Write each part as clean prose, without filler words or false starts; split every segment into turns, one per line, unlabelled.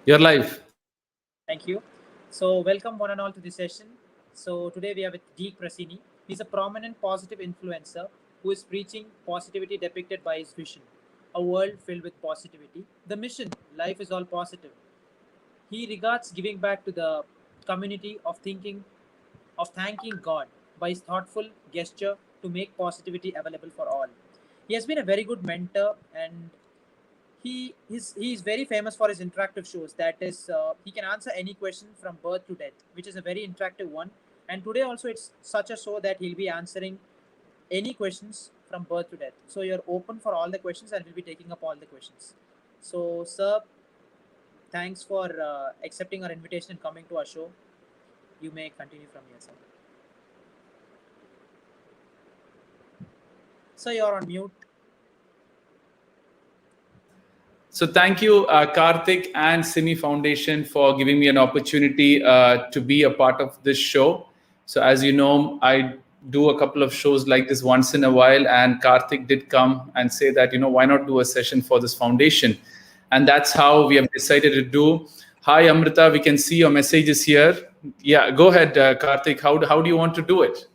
You're live.
Thank you. So, welcome one and all to this session. So, today we are with Deek Parassini. He's a prominent positive influencer who is preaching positivity depicted by his vision, a world filled with positivity. The mission, life is all positive. He regards giving back to the community of thanking God by his thoughtful gesture to make positivity available for all. He has been a very good mentor, and he is very famous for his interactive shows. That is, he can answer any question from birth to death, which is a very interactive one. And today also it's such a show that he'll be answering any questions from birth to death. So you're open for all the questions, and we'll be taking up all the questions. So, sir, thanks for accepting our invitation and coming to our show. You may continue from here, sir. So you're on mute.
So thank you, Karthik and Simmi Foundation for giving me an opportunity to be a part of this show. So as you know, I do a couple of shows like this once in a while, and Karthik did come and say that, why not do a session for this foundation? And that's how we have decided to do. Hi, Amrita, we can see your messages here. Yeah, go ahead, Karthik. How do you want to do it?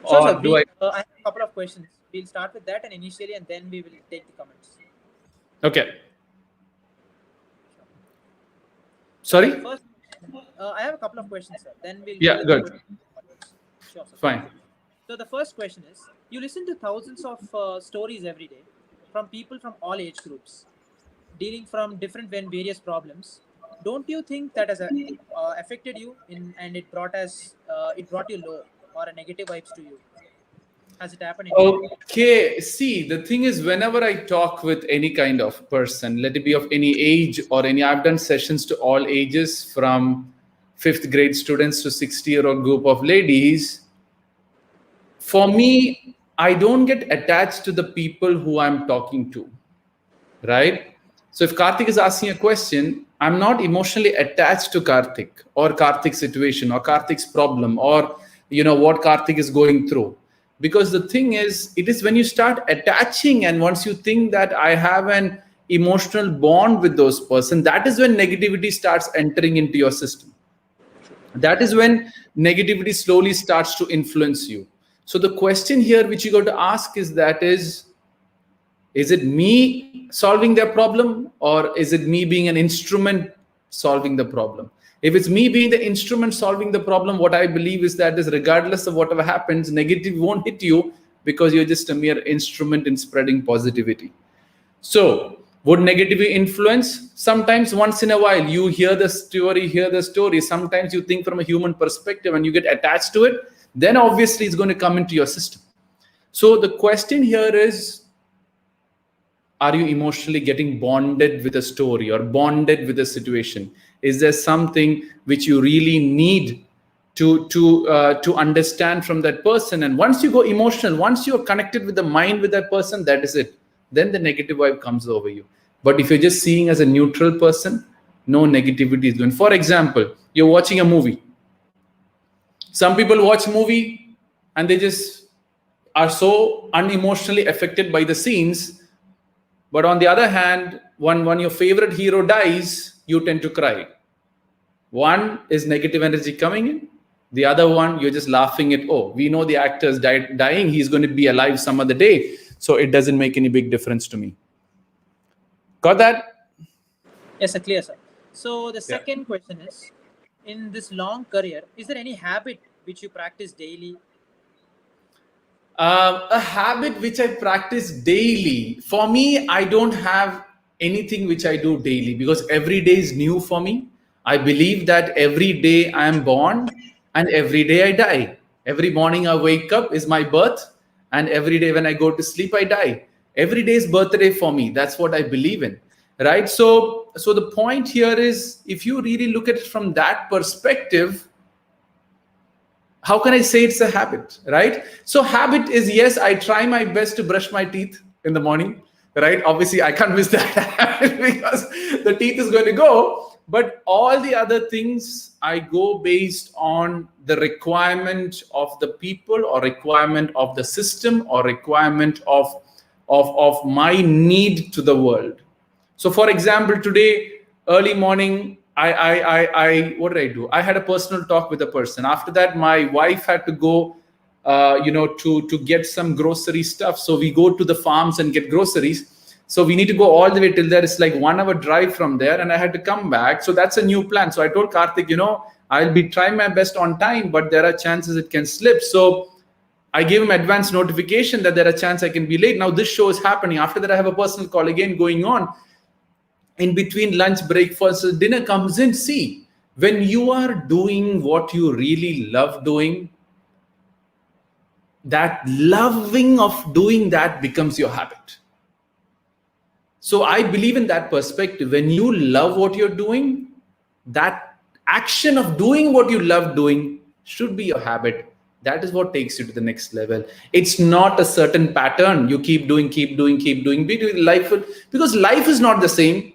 Sure, sir. I have a couple of questions. We'll start with that and initially, and then we will take the comments.
Okay. Sorry?
First, I have a couple of questions, sir. Then we'll.
Yeah, good.
Sure, sir.
Fine.
So the first question is: you listen to thousands of stories every day from people from all age groups, dealing from different and various problems. Don't you think that has affected you and it brought you low or a negative vibes to you? Has it happened?
Okay. See, the thing is, whenever I talk with any kind of person, let it be of any age or any, I've done sessions to all ages, from 5th grade students to 60-year-old group of ladies. For me, I don't get attached to the people who I'm talking to, right? So if Karthik is asking a question, I'm not emotionally attached to Karthik or Karthik's situation or Karthik's problem or, what Karthik is going through. Because the thing is, it is when you start attaching, and once you think that I have an emotional bond with those person, that is when negativity starts entering into your system. That is when negativity slowly starts to influence you. So the question here which you got to ask is it me solving their problem, or is it me being an instrument solving the problem? If it's me being the instrument solving the problem, what I believe is that regardless of whatever happens, negative won't hit you because you're just a mere instrument in spreading positivity. So would negativity influence? Sometimes once in a while, you hear the story. Sometimes you think from a human perspective and you get attached to it. Then obviously it's going to come into your system. So the question here is, are you emotionally getting bonded with a story or bonded with a situation? Is there something which you really need to understand from that person? And once you go emotional, once you're connected with the mind with that person, that is it. Then the negative vibe comes over you. But if you're just seeing as a neutral person, no negativity is going. For example, you're watching a movie. Some people watch movie and they just are so unemotionally affected by the scenes. But on the other hand, when your favorite hero dies, you tend to cry. One is negative energy coming in. The other one, you're just laughing at, we know the actor is dying. He's going to be alive some other day. So it doesn't make any big difference to me. Got that?
Yes, sir. Clear, sir. So the second question is, in this long career, is there any habit which you practice daily?
A habit which I practice daily. For me, I don't have anything which I do daily because every day is new for me. I believe that every day I am born and every day I die. Every morning I wake up is my birth, and every day when I go to sleep, I die. Every day is birthday for me. That's what I believe in, right? So the point here is, if you really look at it from that perspective, how can I say it's a habit, right? So habit is, yes, I try my best to brush my teeth in the morning, right? Obviously, I can't miss that habit because the teeth is going to go. But all the other things, I go based on the requirement of the people or requirement of the system or requirement of my need to the world. So for example, today, early morning, what did I do? I had a personal talk with a person. After that, my wife had to go, to get some grocery stuff. So we go to the farms and get groceries. So we need to go all the way till there. It's like 1 hour drive from there, and I had to come back. So that's a new plan. So I told Karthik, I'll be trying my best on time, but there are chances it can slip. So I gave him advance notification that there are chances I can be late. Now this show is happening. After that, I have a personal call again going on. In between lunch, breakfast, dinner comes in. See, when you are doing what you really love doing, that loving of doing that becomes your habit. So I believe in that perspective. When you love what you're doing, that action of doing what you love doing should be your habit. That is what takes you to the next level. It's not a certain pattern. You keep doing. Because life is not the same.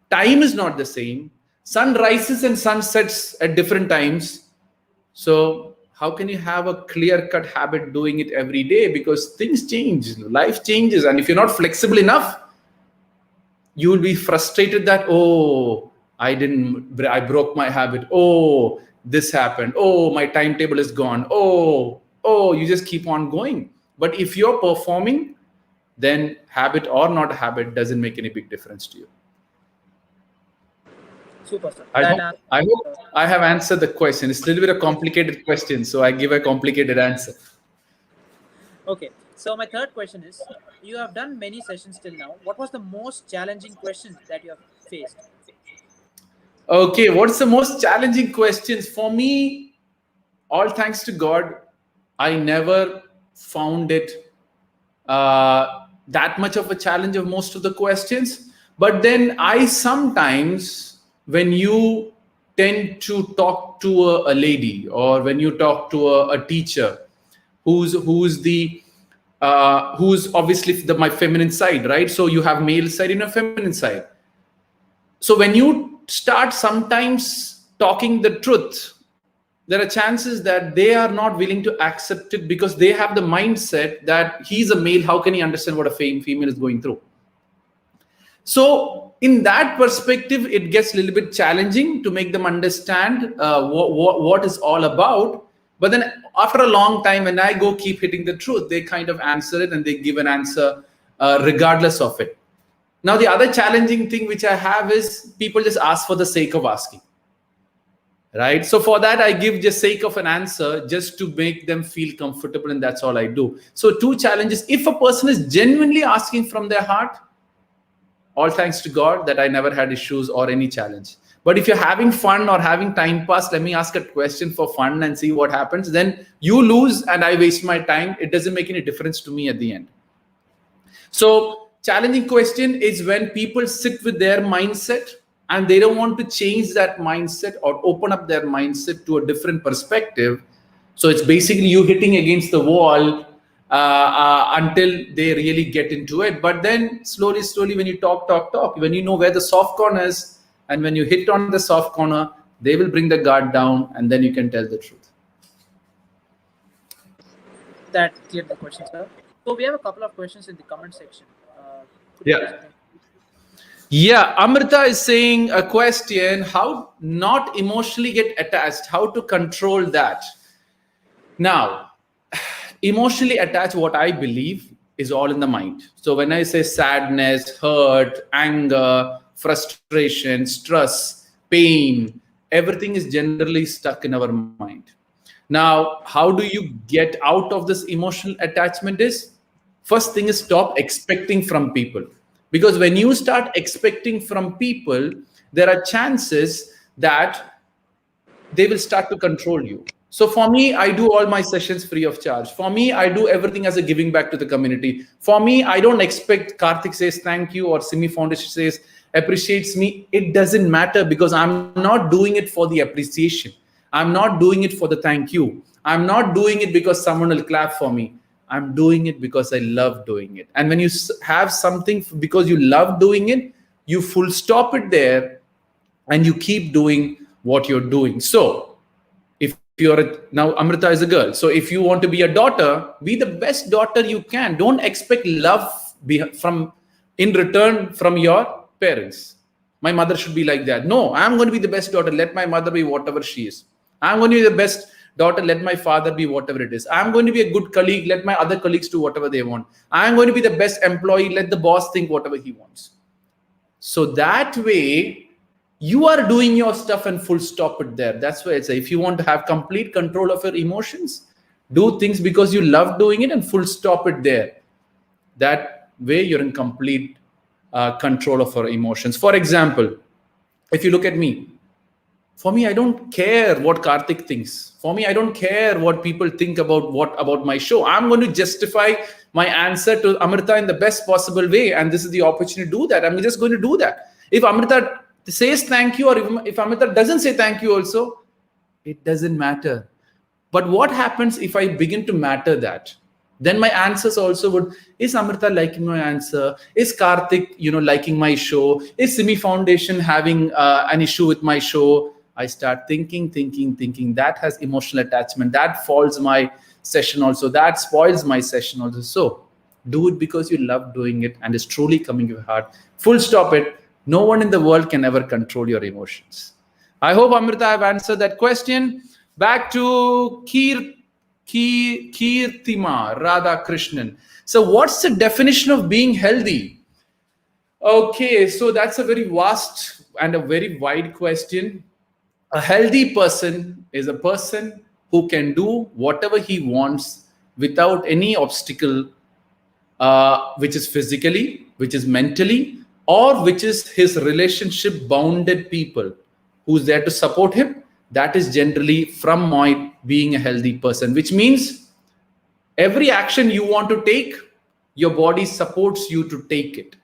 Time is not the same. Sun rises and sun sets at different times. So how can you have a clear-cut habit doing it every day? Because things change, life changes. And if you're not flexible enough, you will be frustrated that, I broke my habit. Oh, this happened. Oh, my timetable is gone. Oh, you just keep on going. But if you're performing, then habit or not habit doesn't make any big difference to you.
Super, sir.
I hope I have answered the question. It's a little bit of a complicated question, so I give a complicated answer.
Okay. So my third question is, you have done many sessions till now. What was the most challenging question that you have faced?
Okay, what's the most challenging questions? For me, all thanks to God, I never found it that much of a challenge of most of the questions. But then I sometimes, when you tend to talk to a lady, or when you talk to a teacher who's obviously my feminine side, right? So you have male side and a feminine side. So when you start sometimes talking the truth, there are chances that they are not willing to accept it, because they have the mindset that he's a male, how can he understand what a female is going through? So in that perspective, it gets a little bit challenging to make them understand what is all about. But then after a long time, when I go keep hitting the truth, they kind of answer it, and they give an answer regardless of it. Now, the other challenging thing which I have is people just ask for the sake of asking, right? So for that, I give just sake of an answer just to make them feel comfortable, and that's all I do. So two challenges. If a person is genuinely asking from their heart, all thanks to God that I never had issues or any challenge. But if you're having fun or having time pass, let me ask a question for fun and see what happens. Then you lose and I waste my time. It doesn't make any difference to me at the end. So challenging question is when people sit with their mindset and they don't want to change that mindset or open up their mindset to a different perspective. So it's basically you hitting against the wall until they really get into it. But then slowly, when you talk, when you know where the soft corner is, and when you hit on the soft corner, they will bring the guard down, and then you can tell the truth.
That cleared the question, sir. So we have a couple of questions in the comment section.
Yeah, Amrita is saying a question: how not emotionally get attached, how to control that. Now, emotionally attached, what I believe is all in the mind. So when I say sadness, hurt, anger, frustration, stress, pain, everything is generally stuck in our mind. Now, how do you get out of this emotional attachment is, first thing is stop expecting from people. Because when you start expecting from people, there are chances that they will start to control you. So for me, I do all my sessions free of charge. For me, I do everything as a giving back to the community. For me, I don't expect Karthik says thank you or Simmi Foundation says appreciates me. It doesn't matter, because I'm not doing it for the appreciation. I'm not doing it for the thank you. I'm not doing it because someone will clap for me. I'm doing it because I love doing it. And when you have something because you love doing it, you full stop it there and you keep doing what you're doing. So if now Amrita is a girl. So if you want to be a daughter, be the best daughter you can. Don't expect love in return from your parents. My mother should be like that. No, I'm going to be the best daughter. Let my mother be whatever she is. I'm going to be the best daughter. Let my father be whatever it is. I'm going to be a good colleague. Let my other colleagues do whatever they want. I'm going to be the best employee. Let the boss think whatever he wants. So that way, you are doing your stuff and full stop it there. That's why it's if you want to have complete control of your emotions, do things because you love doing it and full stop it there. That way, you're in complete control of our emotions. For example, if you look at me, for me, I don't care what Karthik thinks. For me, I don't care what people think about my show. I'm going to justify my answer to Amrita in the best possible way, and this is the opportunity to do that. I'm just going to do that. If Amrita says thank you, or if Amrita doesn't say thank you also, it doesn't matter. But what happens if I begin to matter that? Then my answers also would, is Amrita liking my answer? Is Karthik, liking my show? Is Simmi Foundation having an issue with my show? I start thinking. That has emotional attachment. That falls my session also. That spoils my session also. So do it because you love doing it and it's truly coming to your heart. Full stop it. No one in the world can ever control your emotions. I hope, Amrita, I've answered that question. Back to Kirtima Radha Krishnan. So what's the definition of being healthy? Okay, so that's a very vast and a very wide question. A healthy person is a person who can do whatever he wants without any obstacle, which is physically, which is mentally, or which is his relationship bounded people who's there to support him. That is generally from my being a healthy person, which means every action you want to take, your body supports you to take it,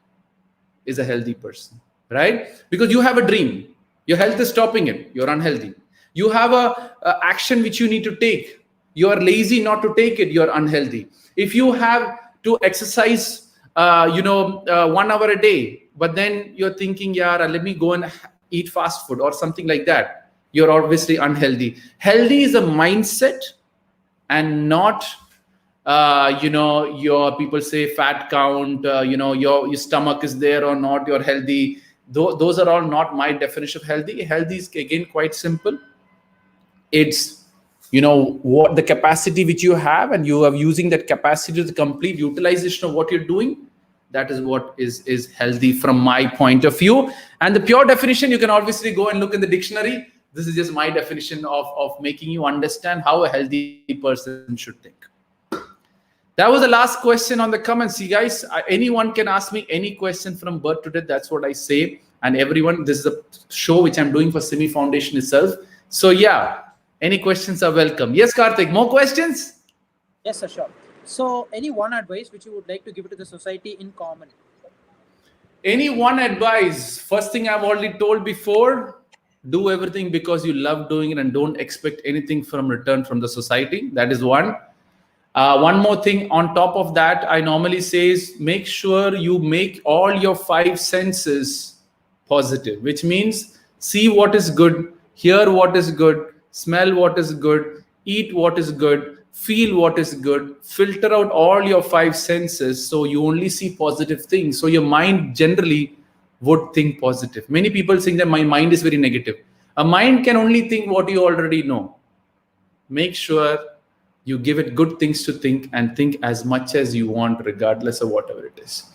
is a healthy person, right? Because you have a dream, your health is stopping it, you're unhealthy. You have a action which you need to take, you are lazy not to take it, you're unhealthy. If you have to exercise 1 hour a day, but then you're thinking, yeah, let me go and eat fast food or something like that, you're obviously unhealthy. Healthy is a mindset and not your people say fat count, your stomach is there or not, you're healthy. Those are all not my definition of healthy. Healthy is again quite simple. It's what the capacity which you have, and you are using that capacity to the complete utilization of what you're doing. That is what is healthy from my point of view. And the pure definition, you can obviously go and look in the dictionary. This is just my definition of making you understand how a healthy person should think. That was the last question on the comments. See, guys, anyone can ask me any question from birth to death. That's what I say. And everyone, this is a show which I'm doing for Simmi Foundation itself. So yeah, any questions are welcome. Yes, Karthik, more questions?
Yes, sir, sure. So, any one advice which you would like to give to the society in common?
Any one advice? First thing I've already told before, do everything because you love doing it and don't expect anything from return from the society. That is one. One more thing on top of that, I normally say is make sure you make all your 5 senses positive, which means see what is good, hear what is good, smell what is good, eat what is good, feel what is good, filter out all your 5 senses so you only see positive things. So your mind generally would think positive. Many people think that my mind is very negative. A mind can only think what you already know. Make sure you give it good things to think and think as much as you want, regardless of whatever it is.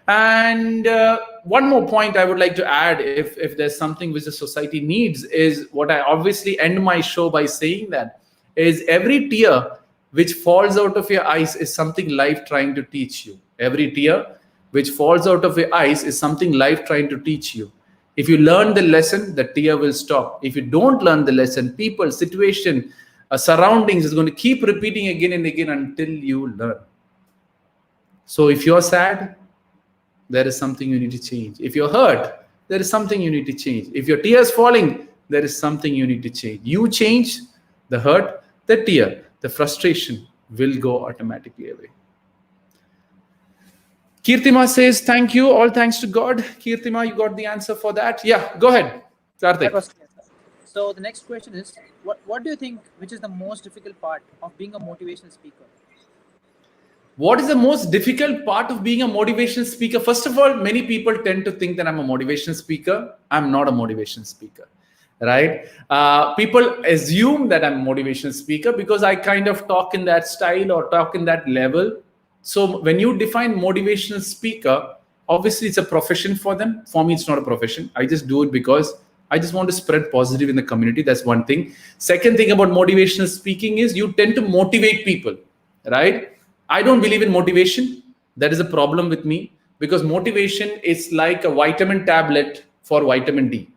And one more point I would like to add, if there's something which the society needs, is what I obviously end my show by saying that is every tear which falls out of your eyes is something life trying to teach you. Every tear which falls out of your eyes is something life trying to teach you. If you learn the lesson, the tear will stop. If you don't learn the lesson, people, situation, surroundings is going to keep repeating again and again until you learn. So if you're sad, there is something you need to change. If you're hurt, there is something you need to change. If your tears falling, there is something you need to change. You change, the hurt, the tear, the frustration will go automatically away. Kirtima says, thank you. All thanks to God. Kirtima, you got the answer for that? Yeah, go ahead. Karthik.
So the next question is, what do you think which is the most difficult part of being a motivational speaker?
What is the most difficult part of being a motivational speaker? First of all, many people tend to think that I'm a motivational speaker. I'm not a motivational speaker, right? People assume that I'm a motivational speaker because I kind of talk in that style or talk in that level. So when you define motivational speaker, obviously it's a profession for them. For me, it's not a profession. I just do it because I just want to spread positive in the community. That's one thing. Second thing about motivational speaking is you tend to motivate people, right? I don't believe in motivation. That is a problem with me because motivation is like a vitamin tablet for vitamin D,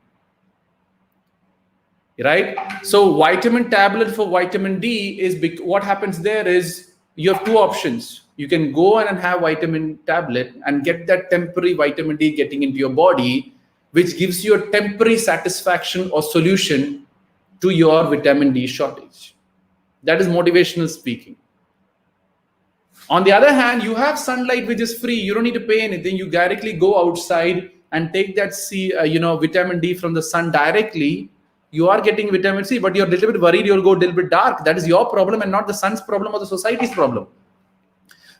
right? So vitamin tablet for vitamin D is what happens there is you have two options. You can go and have vitamin tablet and get that temporary vitamin D getting into your body, which gives you a temporary satisfaction or solution to your vitamin D shortage. That is motivational speaking. On the other hand, you have sunlight which is free. You don't need to pay anything. You directly go outside and take that vitamin D from the sun directly. You are getting vitamin C, but you're a little bit worried you'll go a little bit dark. That is your problem and not the sun's problem or the society's problem.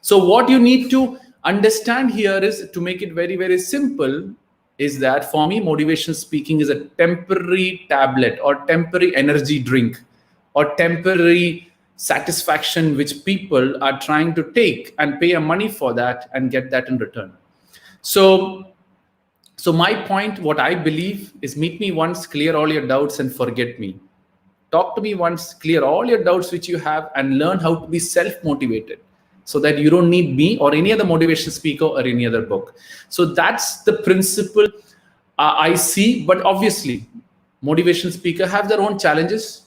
So what you need to understand here is, to make it very, very simple, is that for me, motivational speaking is a temporary tablet or temporary energy drink or temporary satisfaction which people are trying to take and pay a money for that and get that in return. So my point, what I believe is, meet me once, clear all your doubts and forget me. Talk to me once, clear all your doubts which you have and learn how to be self-motivated so that you don't need me or any other motivation speaker or any other book. So that's the principle I see. But obviously, motivation speakers have their own challenges.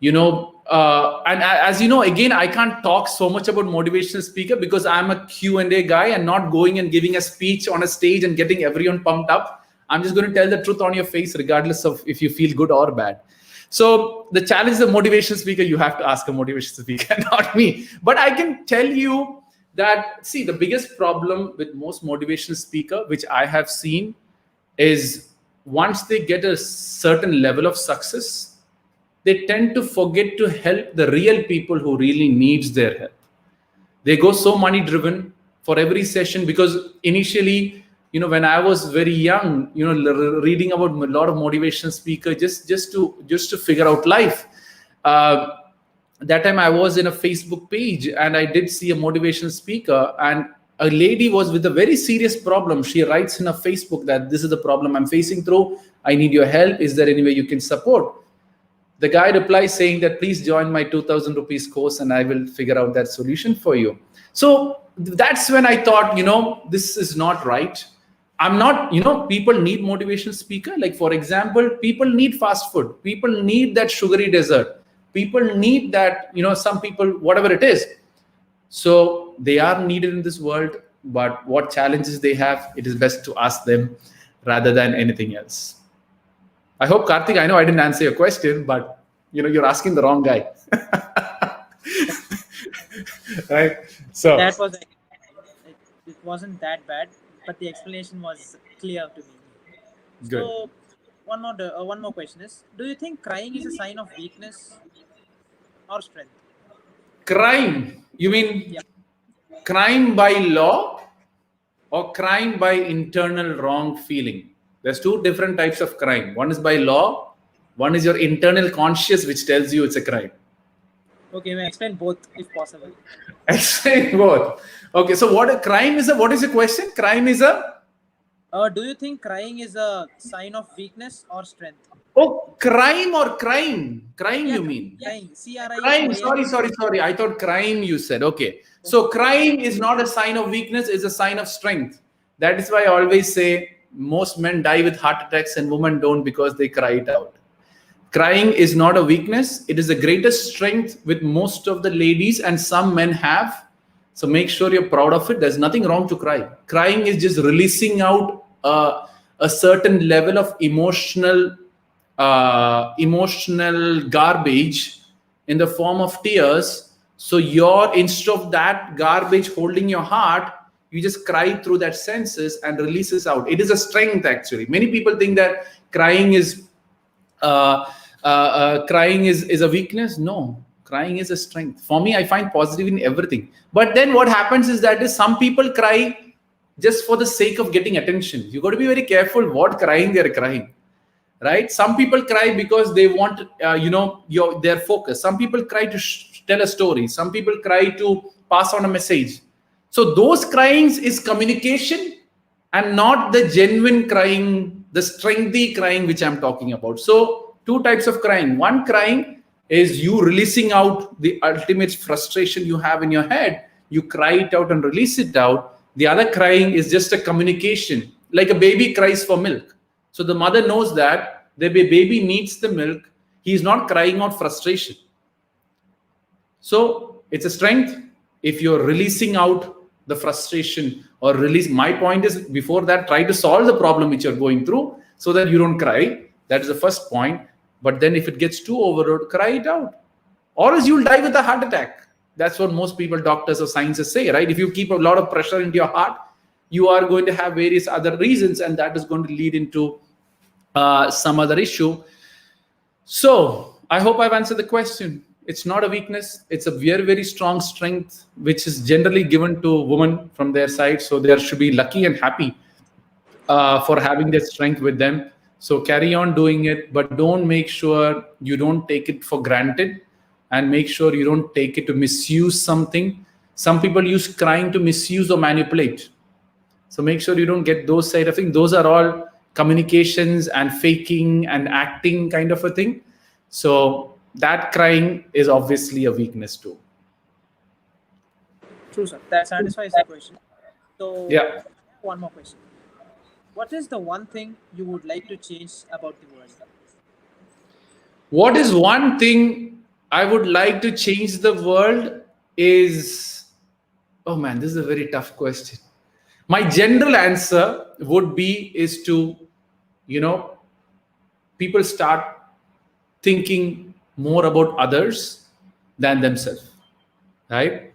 And as you know, again, I can't talk so much about motivational speaker because I'm a Q&A guy and not going and giving a speech on a stage and getting everyone pumped up. I'm just going to tell the truth on your face, regardless of if you feel good or bad. So the challenge of motivational speaker, you have to ask a motivational speaker, not me. But I can tell you that, see, the biggest problem with most motivational speaker, which I have seen, is once they get a certain level of success, they tend to forget to help the real people who really needs their help. They go so money driven for every session, because initially, when I was very young, reading about a lot of motivational speakers just to figure out life. That time I was in a Facebook page and I did see a motivational speaker, and a lady was with a very serious problem. She writes in her Facebook that this is the problem I'm facing through. I need your help. Is there any way you can support? The guy replies saying that please join my 2,000 rupees course and I will figure out that solution for you. So that's when I thought, this is not right. I'm not, people need motivational speaker. Like, for example, people need fast food. People need that sugary dessert. People need that, some people, whatever it is. So they are needed in this world, but what challenges they have, it is best to ask them rather than anything else. I hope, Karthik, I know I didn't answer your question, but you're asking the wrong guy. Right? So
That was it wasn't that bad, but the explanation was clear to me.
good.
So one more question is: do you think crying is a sign of weakness or strength?
Crime. You mean
Yeah.
crime by law or crime by internal wrong feeling? There's two different types of crime. One is by law. One is your internal conscious, which tells you it's a crime.
Okay, may I explain both if possible?
Explain both. Okay, so what a crime is? What is the question? Crime is a.
Do you think crying is a sign of weakness or strength?
Oh, crime or crime? Crime, you mean?
Crying.
Crime.
CRIME.
Sorry. I thought crime you said. Okay. So crime is not a sign of weakness, it's a sign of strength. That is why I always say most men die with heart attacks and women don't, because they cry it out. Crying is not a weakness. It is the greatest strength with most of the ladies, and some men have. So make sure you're proud of it. There's nothing wrong to cry. Crying is just releasing out a certain level of emotional garbage in the form of tears. So instead of that garbage holding your heart, you just cry through that senses and releases out. It is a strength, actually. Many people think that crying is a weakness. No, Crying is a strength. For me, I find positive in everything. But then what happens is that some people cry just for the sake of getting attention. You got to be very careful what crying they're crying, right? Some people cry because they want, their focus. Some people cry to tell a story. Some people cry to pass on a message. So those cryings is communication and not the genuine crying, the strengthy crying which I'm talking about. So two types of crying. One crying is you releasing out the ultimate frustration you have in your head. You cry it out and release it out. The other crying is just a communication, like a baby cries for milk. So the mother knows that the baby needs the milk. He's not crying out frustration. So it's a strength if you're releasing out the frustration or release. My point is, before that, try to solve the problem which you're going through so that you don't cry. That is the first point. But then if it gets too overloaded, cry it out. Or else you'll die with a heart attack. That's what most people, doctors or scientists say, right? If you keep a lot of pressure into your heart, you are going to have various other reasons, and that is going to lead into some other issue. So I hope I've answered the question. It's not a weakness. It's a very, very strong strength, which is generally given to women from their side. So they should be lucky and happy for having that strength with them. So carry on doing it, but don't make sure you don't take it for granted, and make sure you don't take it to misuse something. Some people use crying to misuse or manipulate. So make sure you don't get those side of things. Those are all communications and faking and acting kind of a thing. So that crying is obviously a weakness too.
True, sir. That satisfies the question. So
Yeah.
one more question. What is the one thing you would like to change about the world?
What is one thing I would like to change the world is, oh man, this is a very tough question. My general answer would be is to, people start thinking more about others than themselves, right?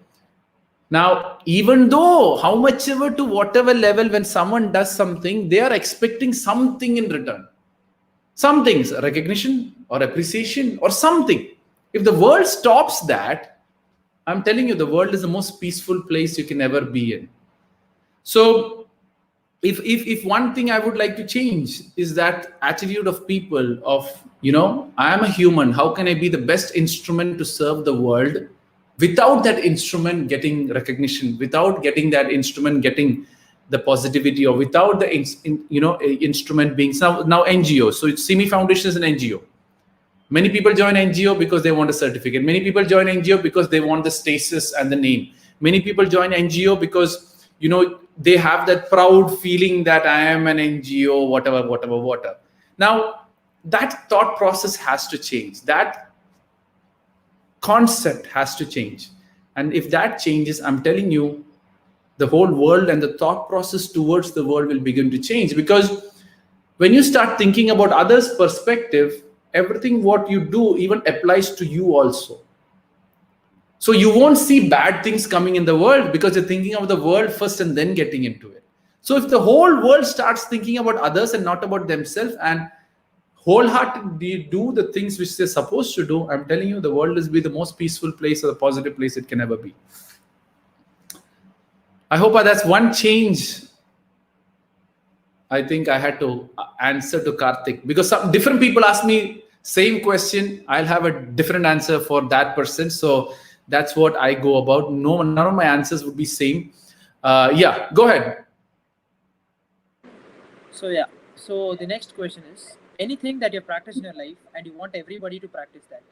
Now, even though how much ever to whatever level, when someone does something, they are expecting something in return. Some things, recognition or appreciation or something. If the world stops that, I'm telling you, the world is the most peaceful place you can ever be in. So if one thing I would like to change is that attitude of people of, I am a human. How can I be the best instrument to serve the world without that instrument getting recognition, without getting that instrument getting the positivity, or without the instrument being now NGO. So Simmi Foundation is an NGO. Many people join NGO because they want a certificate. Many people join NGO because they want the status and the name. Many people join NGO because they have that proud feeling that I am an NGO, whatever. Now, that thought process has to change. That concept has to change. And if that changes, I'm telling you, the whole world and the thought process towards the world will begin to change. Because when you start thinking about others' perspective, everything what you do even applies to you also. So you won't see bad things coming in the world because you're thinking of the world first and then getting into it. So if the whole world starts thinking about others and not about themselves, and wholeheartedly do the things which they're supposed to do, I'm telling you, the world will be the most peaceful place or the positive place it can ever be. I hope that's one change. I think I had to answer to Karthik, because some different people ask me same question. I'll have a different answer for that person. So that's what I go about. No, none of my answers would be same. Yeah, go ahead.
So the next question is, anything that you practice in your life and you want everybody to practice that?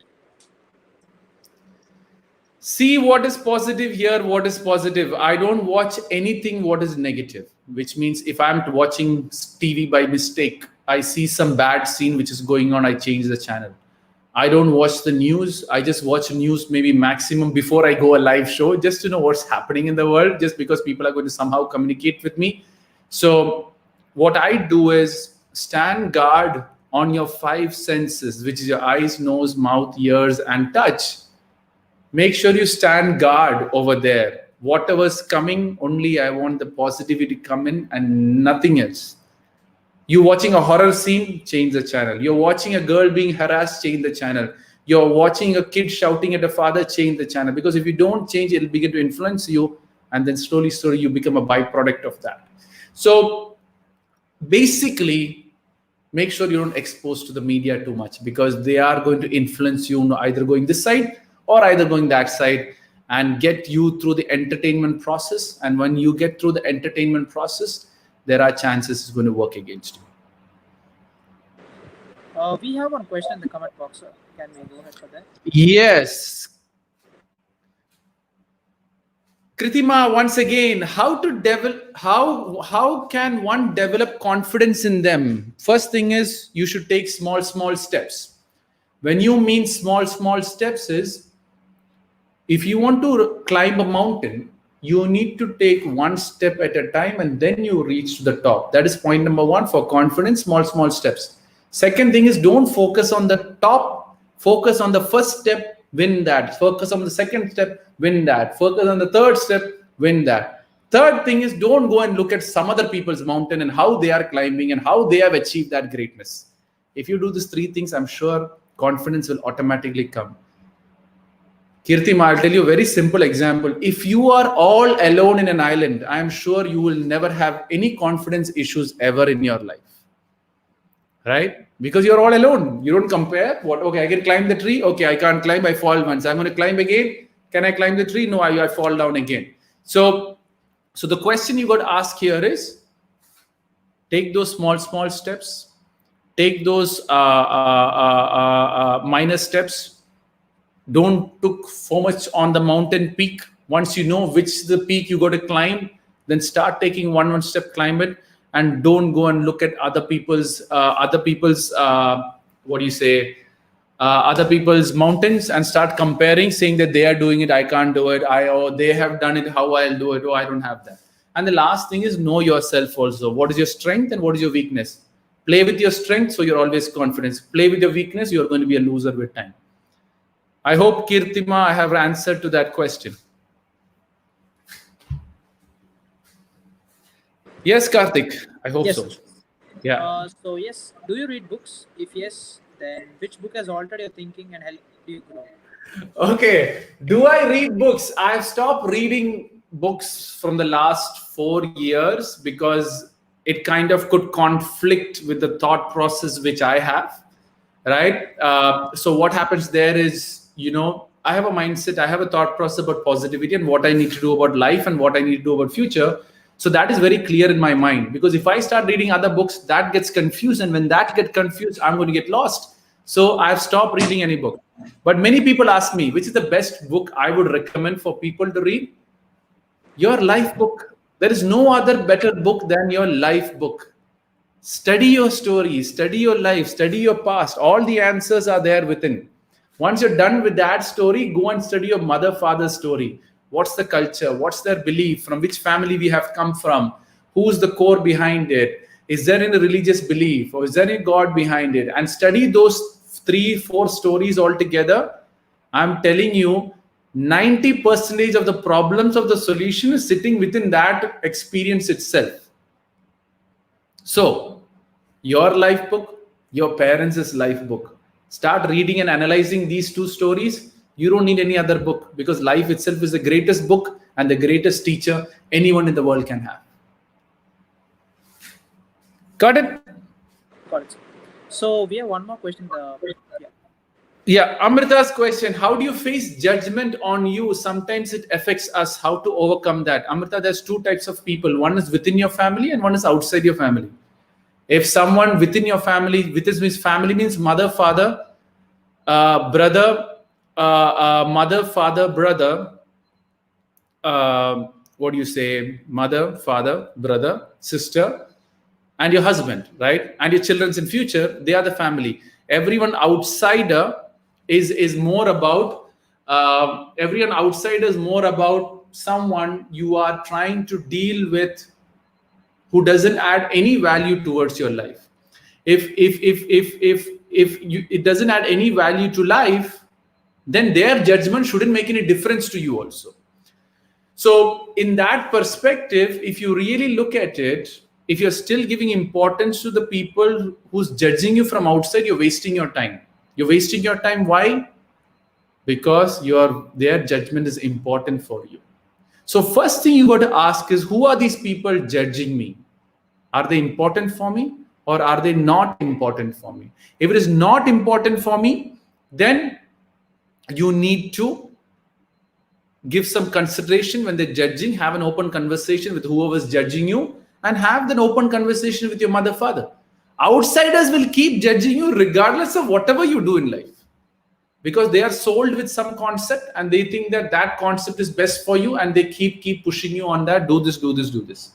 See what is positive here, what is positive. I don't watch anything what is negative, which means if I'm watching TV by mistake, I see some bad scene which is going on, I change the channel. I don't watch the news. I just watch news maybe maximum before I go a live show, just to know what's happening in the world, just because people are going to somehow communicate with me. So what I do is stand guard on your 5 senses, which is your eyes, nose, mouth, ears, and touch. Make sure you stand guard over there. Whatever's coming, only I want the positivity to come in and nothing else. You're watching a horror scene, change the channel. You're watching a girl being harassed, change the channel. you're watching a kid shouting at a father, change the channel. Because if you don't change, it'll begin to influence you, and then slowly you become a byproduct of that. So basically, make sure you don't expose to the media too much, because they are going to influence you either going this side or either going that side, and get you through the entertainment process. And when you get through the entertainment process, there are chances it's going to work against you.
We have one question in the comment box, sir. Can we go ahead for that?
Yes. Kritima, once again, how can one develop confidence in them? First thing is, you should take small steps. When you mean small steps is, if you want to climb a mountain, you need to take one step at a time, and then you reach to the top. That is point number one for confidence, small steps. Second thing is, don't focus on the top, focus on the first step, win that. Focus on the second step, win that. Focus on the third step, win that. Third thing is, don't go and look at some other people's mountain and how they are climbing and how they have achieved that greatness. If you do these three things, I'm sure confidence will automatically come. Kirtima, I'll tell you a very simple example. If you are all alone in an island, I'm sure you will never have any confidence issues ever in your life. Right? Because you're all alone. You don't compare. Okay, I can climb the tree. Okay, I can't climb. I fall once. I'm going to climb again. Can I climb the tree? No, I fall down again. So the question you got to ask here is, take those small steps. Take those minor steps. Don't look so much on the mountain peak. Once you know which the peak you got to climb, then start taking one step, climb it, and don't go and look at other people's other people's mountains and start comparing, saying that they are doing it, I can't do it, they have done it, how I'll do it, I don't have that. And the last thing is, know yourself also. What is your strength and what is your weakness? Play with your strength, so you're always confident. Play with your weakness, you're going to be a loser with time. I hope, Kirtima, I have answered to that question. Yes, Karthik, I hope so. Yeah.
So yes, do you read books? If yes, then which book has altered your thinking and helped you grow?
Okay. Do I read books? I've stopped reading books from the last 4 years because it kind of could conflict with the thought process which I have. Right? So what happens there is, I have a mindset, I have a thought process about positivity and what I need to do about life and what I need to do about future. So that is very clear in my mind, because if I start reading other books, that gets confused. And when that gets confused, I'm going to get lost. So I've stopped reading any book. But many people ask me, which is the best book I would recommend for people to read? Your life book. There is no other better book than your life book. Study your story, study your life, study your past. All the answers are there within. Once you're done with that story, go and study your mother, father's story. What's the culture? What's their belief? From which family we have come from? Who's the core behind it? Is there any religious belief, or is there any God behind it? And study those 3-4 stories all together. I'm telling you, 90% of the problems of the solution is sitting within that experience itself. So, your life book, your parents' life book. Start reading and analyzing these two stories. You don't need any other book, because life itself is the greatest book and the greatest teacher anyone in the world can have. Got it?
Got it. So we have one more question.
Yeah, Amrita's question, how do you face judgment on you? Sometimes it affects us. How to overcome that? Amrita, there's 2 types of people. One is within your family and one is outside your family. If someone within your family, family means mother, father, brother, mother, father, brother, mother, father, brother, sister, and your husband, right? And your children's in future, they are the family. Everyone outsider is more about, someone you are trying to deal with who doesn't add any value towards your life. If it doesn't add any value to life, then their judgment shouldn't make any difference to you also. So in that perspective, if you really look at it, if you're still giving importance to the people who's judging you from outside, you're wasting your time. You're wasting your time. Why? because their judgment is important for you. So first thing you got to ask is, who are these people judging me? Are they important for me or are they not important for me? If it is not important for me, then you need to give some consideration when they're judging. Have an open conversation with whoever's judging you, and have an open conversation with your mother, father. Outsiders will keep judging you regardless of whatever you do in life, because they are sold with some concept and they think that that concept is best for you, and they keep pushing you on that. Do this, do this, do this.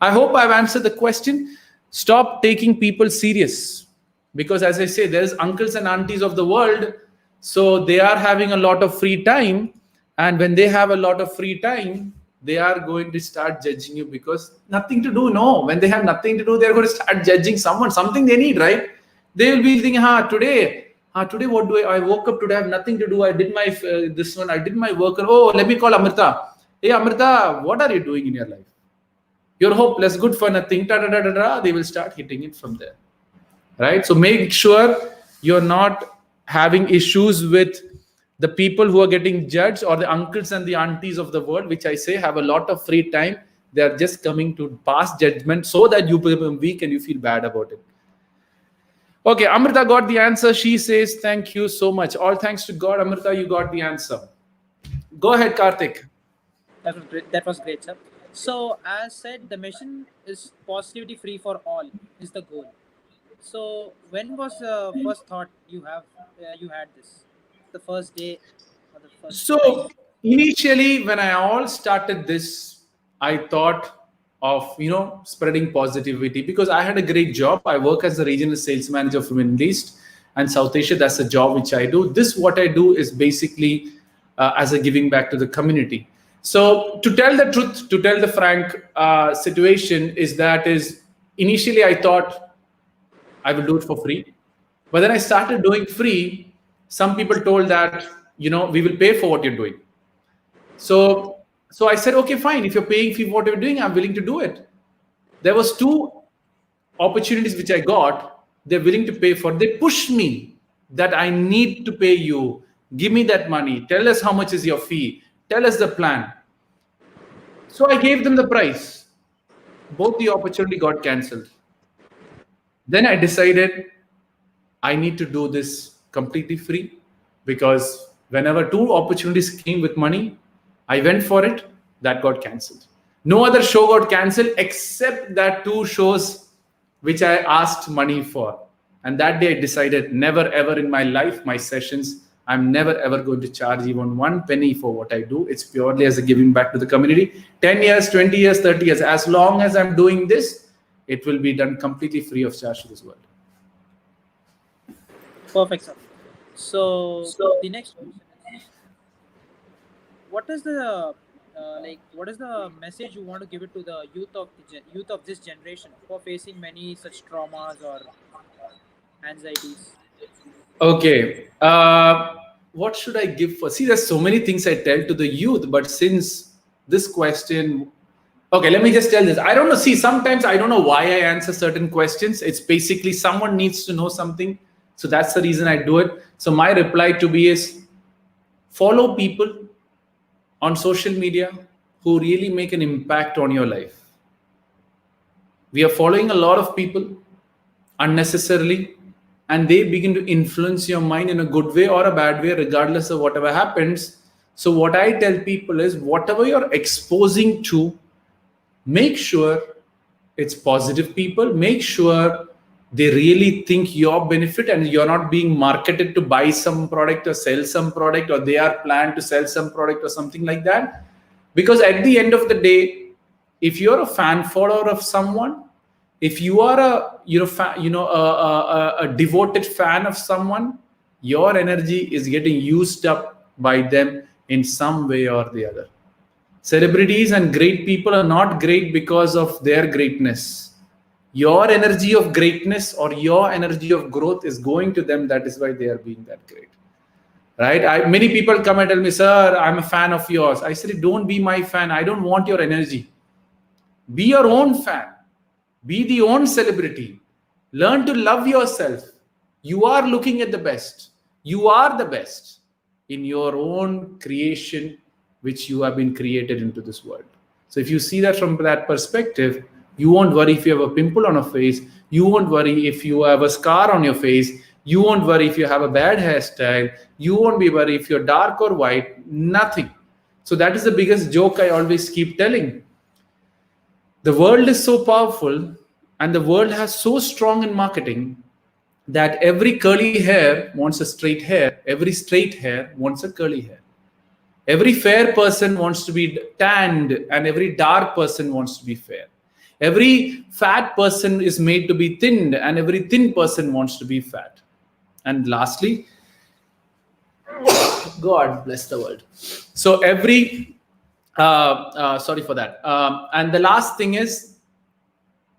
I hope I've answered the question. Stop taking people serious, because as I say, there's uncles and aunties of the world, so they are having a lot of free time, and when they have a lot of free time, they are going to start judging you because nothing to do. No, when they have nothing to do, they're going to start judging someone, something they need, right? They will be thinking, today what do I woke up today, I have nothing to do, I did my this one, I did my work. Oh, let me call Amrita. Hey Amrita, what are you doing in your life? You're hopeless, good for nothing, they will start hitting it from there, right? So make sure you're not having issues with the people who are getting judged, or the uncles and the aunties of the world, which I say have a lot of free time. They are just coming to pass judgment so that you become weak and you feel bad about it. Okay, Amrita got the answer. She says, thank you so much. All thanks to God, Amrita, you got the answer. Go ahead, Karthik.
That was great. That was great, sir. So, as said, the mission is positivity free for all is the goal. So, when was the first thought you had this? The first day or the first time?
So initially, when I all started this, I thought of spreading positivity, because I had a great job. I work as the regional sales manager for Middle East and South Asia. That's a job which I do. This what I do is basically as a giving back to the community. So to tell the truth, to tell the frank situation is initially I thought I will do it for free, but then I started doing free. Some people told that we will pay for what you're doing. So I said, okay, fine. If you're paying for what you're doing, I'm willing to do it. There was two opportunities which I got. They're willing to pay for. They pushed me that I need to pay you. Give me that money. Tell us how much is your fee. Tell us the plan. So I gave them the price. Both the opportunity got cancelled. Then I decided I need to do this completely free, because whenever two opportunities came with money, I went for it. That got cancelled. No other show got cancelled except that two shows which I asked money for. And that day I decided, never ever in my life, my sessions, I'm never ever going to charge even one penny for what I do. It's purely as a giving back to the community. 10 years, 20 years, 30 years, as long as I'm doing this, it will be done completely free of charge to this world.
Perfect, sir. So the next question is, what is the what is the message you want to give it to the youth of this generation who are facing many such traumas or anxieties?
Okay. What should I give for? See, there's so many things I tell to the youth, but since this question, okay, let me just tell this. I don't know. See, sometimes I don't know why I answer certain questions. It's basically someone needs to know something. So that's the reason I do it. So my reply to be is, follow people on social media who really make an impact on your life. We are following a lot of people unnecessarily, and they begin to influence your mind in a good way or a bad way, regardless of whatever happens. So what I tell people is, whatever you're exposing to, make sure it's positive people. Make sure they really think your benefit, and you're not being marketed to buy some product or sell some product, or they are planned to sell some product or something like that. Because at the end of the day, if you're a fan follower of someone, if you are a devoted fan of someone, your energy is getting used up by them in some way or the other. Celebrities and great people are not great because of their greatness. Your energy of greatness or your energy of growth is going to them. That is why they are being that great. Right? Many people come and tell me, sir, I'm a fan of yours. I said, don't be my fan. I don't want your energy. Be your own fan. Be the own celebrity. Learn to love yourself. You are looking at the best. You are the best. in your own creation, which you have been created into this world. So if you see that from that perspective, you won't worry if you have a pimple on your face. You won't worry if you have a scar on your face. You won't worry if you have a bad hairstyle. You won't be worried if you're dark or white. Nothing. So that is the biggest joke I always keep telling. The world is so powerful and the world has so strong in marketing that every curly hair wants a straight hair, every straight hair wants a curly hair. Every fair person wants to be tanned, and every dark person wants to be fair. Every fat person is made to be thinned, and every thin person wants to be fat. And lastly, God bless the world. So sorry for that. And the last thing is,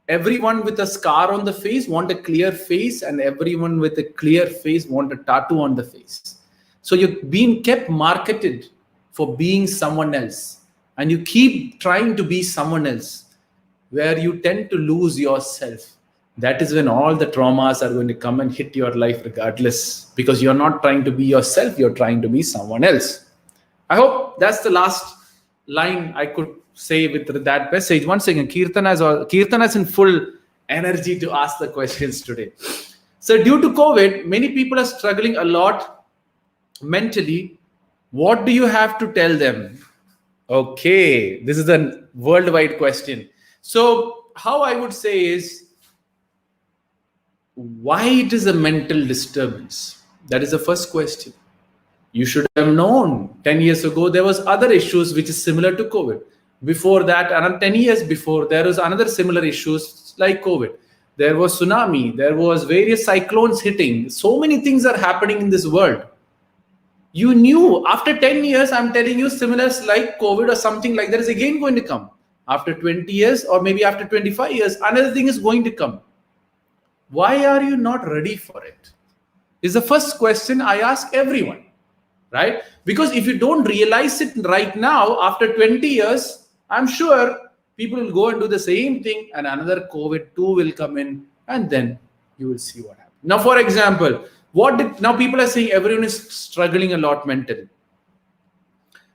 everyone with a scar on the face want a clear face, and everyone with a clear face want a tattoo on the face. So you're being kept marketed for being someone else, and you keep trying to be someone else, where you tend to lose yourself. That is when all the traumas are going to come and hit your life regardless, because you're not trying to be yourself, you're trying to be someone else. I hope that's the last line I could say with that message. Once again, Kirtana is in full energy to ask the questions today. So due to COVID, many people are struggling a lot mentally. What do you have to tell them? Okay, this is a worldwide question. So how I would say is, why it is a mental disturbance? That is the first question. You should have known 10 years ago there was other issues which is similar to COVID. Before that, around 10 years before, there was another similar issues like COVID. There was tsunami, there was various cyclones hitting. So many things are happening in this world. You knew after 10 years, I'm telling you, similar like COVID or something like that is again going to come. After 20 years or maybe after 25 years, another thing is going to come. Why are you not ready for it? Is the first question I ask everyone, right? Because if you don't realize it right now, after 20 years, I'm sure people will go and do the same thing, and another COVID 2 will come in, and then you will see what happens. Now, for example, now people are saying everyone is struggling a lot mentally.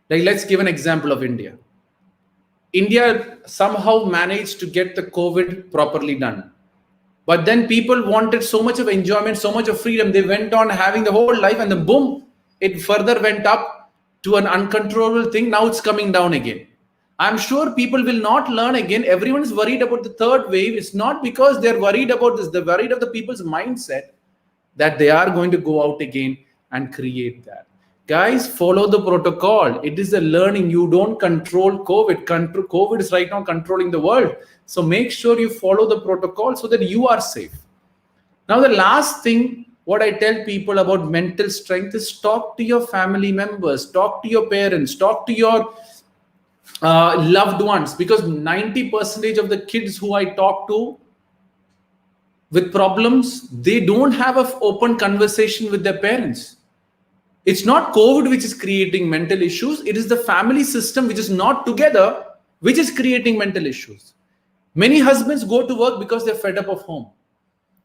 Like, let's give an example of India. India somehow managed to get the COVID properly done. But then people wanted so much of enjoyment, so much of freedom. They went on having the whole life, and then boom, it further went up to an uncontrollable thing. Now it's coming down again. I'm sure people will not learn again. Everyone is worried about the third wave. It's not because they're worried about this. They're worried of the people's mindset that they are going to go out again and create that. Guys, follow the protocol. It is a learning. You don't control COVID. COVID is right now controlling the world. So make sure you follow the protocol so that you are safe. Now, the last thing, what I tell people about mental strength is talk to your family members, talk to your parents, talk to your loved ones, because 90% of the kids who I talk to with problems, they don't have an open conversation with their parents. It's not COVID which is creating mental issues. It is the family system which is not together, which is creating mental issues. Many husbands go to work because they're fed up of home.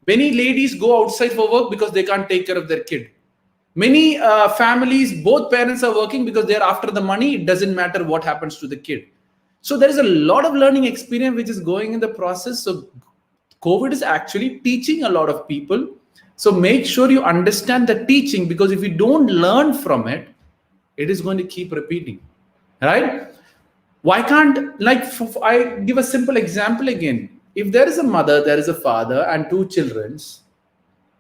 Many ladies go outside for work because they can't take care of their kid. Many families, both parents are working because they're after the money. It doesn't matter what happens to the kid. So there is a lot of learning experience which is going in the process. So COVID is actually teaching a lot of people. So make sure you understand the teaching, because if you don't learn from it, it is going to keep repeating, right? Why can't, like, I give a simple example again. If there is a mother, there is a father and two children,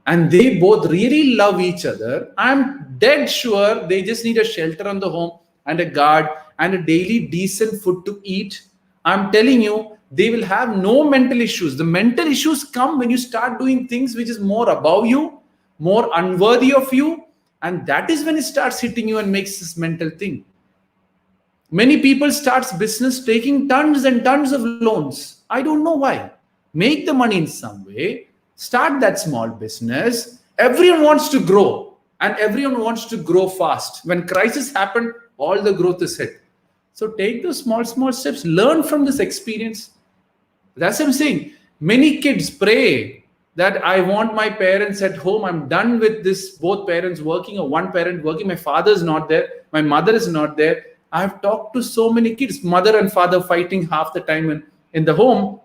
and they both really love each other, I'm dead sure they just need a shelter on the home and a guard and a daily decent food to eat. I'm telling you, they will have no mental issues. The mental issues come when you start doing things which is more above you, more unworthy of you, and that is when it starts hitting you and makes this mental thing. Many people starts business taking tons and tons of loans. I don't know why. Make the money in some way. Start that small business. Everyone wants to grow, and everyone wants to grow fast. When crisis happened, all the growth is hit. So take those small steps. Learn from this experience. That's what I'm saying. Many kids pray that I want my parents at home. I'm done with this, both parents working or one parent working. My father is not there. My mother is not there. I've talked to so many kids, mother and father fighting half the time in the home.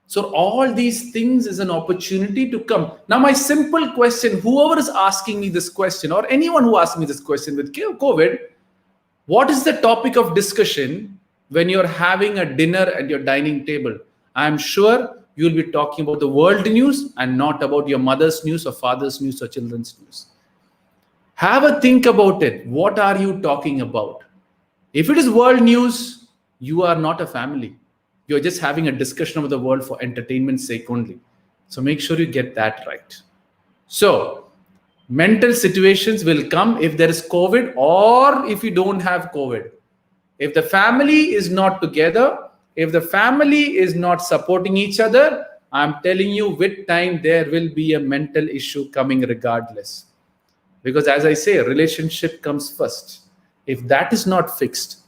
So all these things is an opportunity to come. Now, my simple question, whoever is asking me this question or anyone who asks me this question with COVID, what is the topic of discussion when you're having a dinner at your dining table? I'm sure you'll be talking about the world news and not about your mother's news or father's news or children's news. Have a think about it. What are you talking about? If it is world news, you are not a family. You're just having a discussion about the world for entertainment's sake only. So make sure you get that right. So mental situations will come if there is COVID or if you don't have COVID. If the family is not together, if the family is not supporting each other, I'm telling you, with time, there will be a mental issue coming regardless. Because as I say, relationship comes first. If that is not fixed,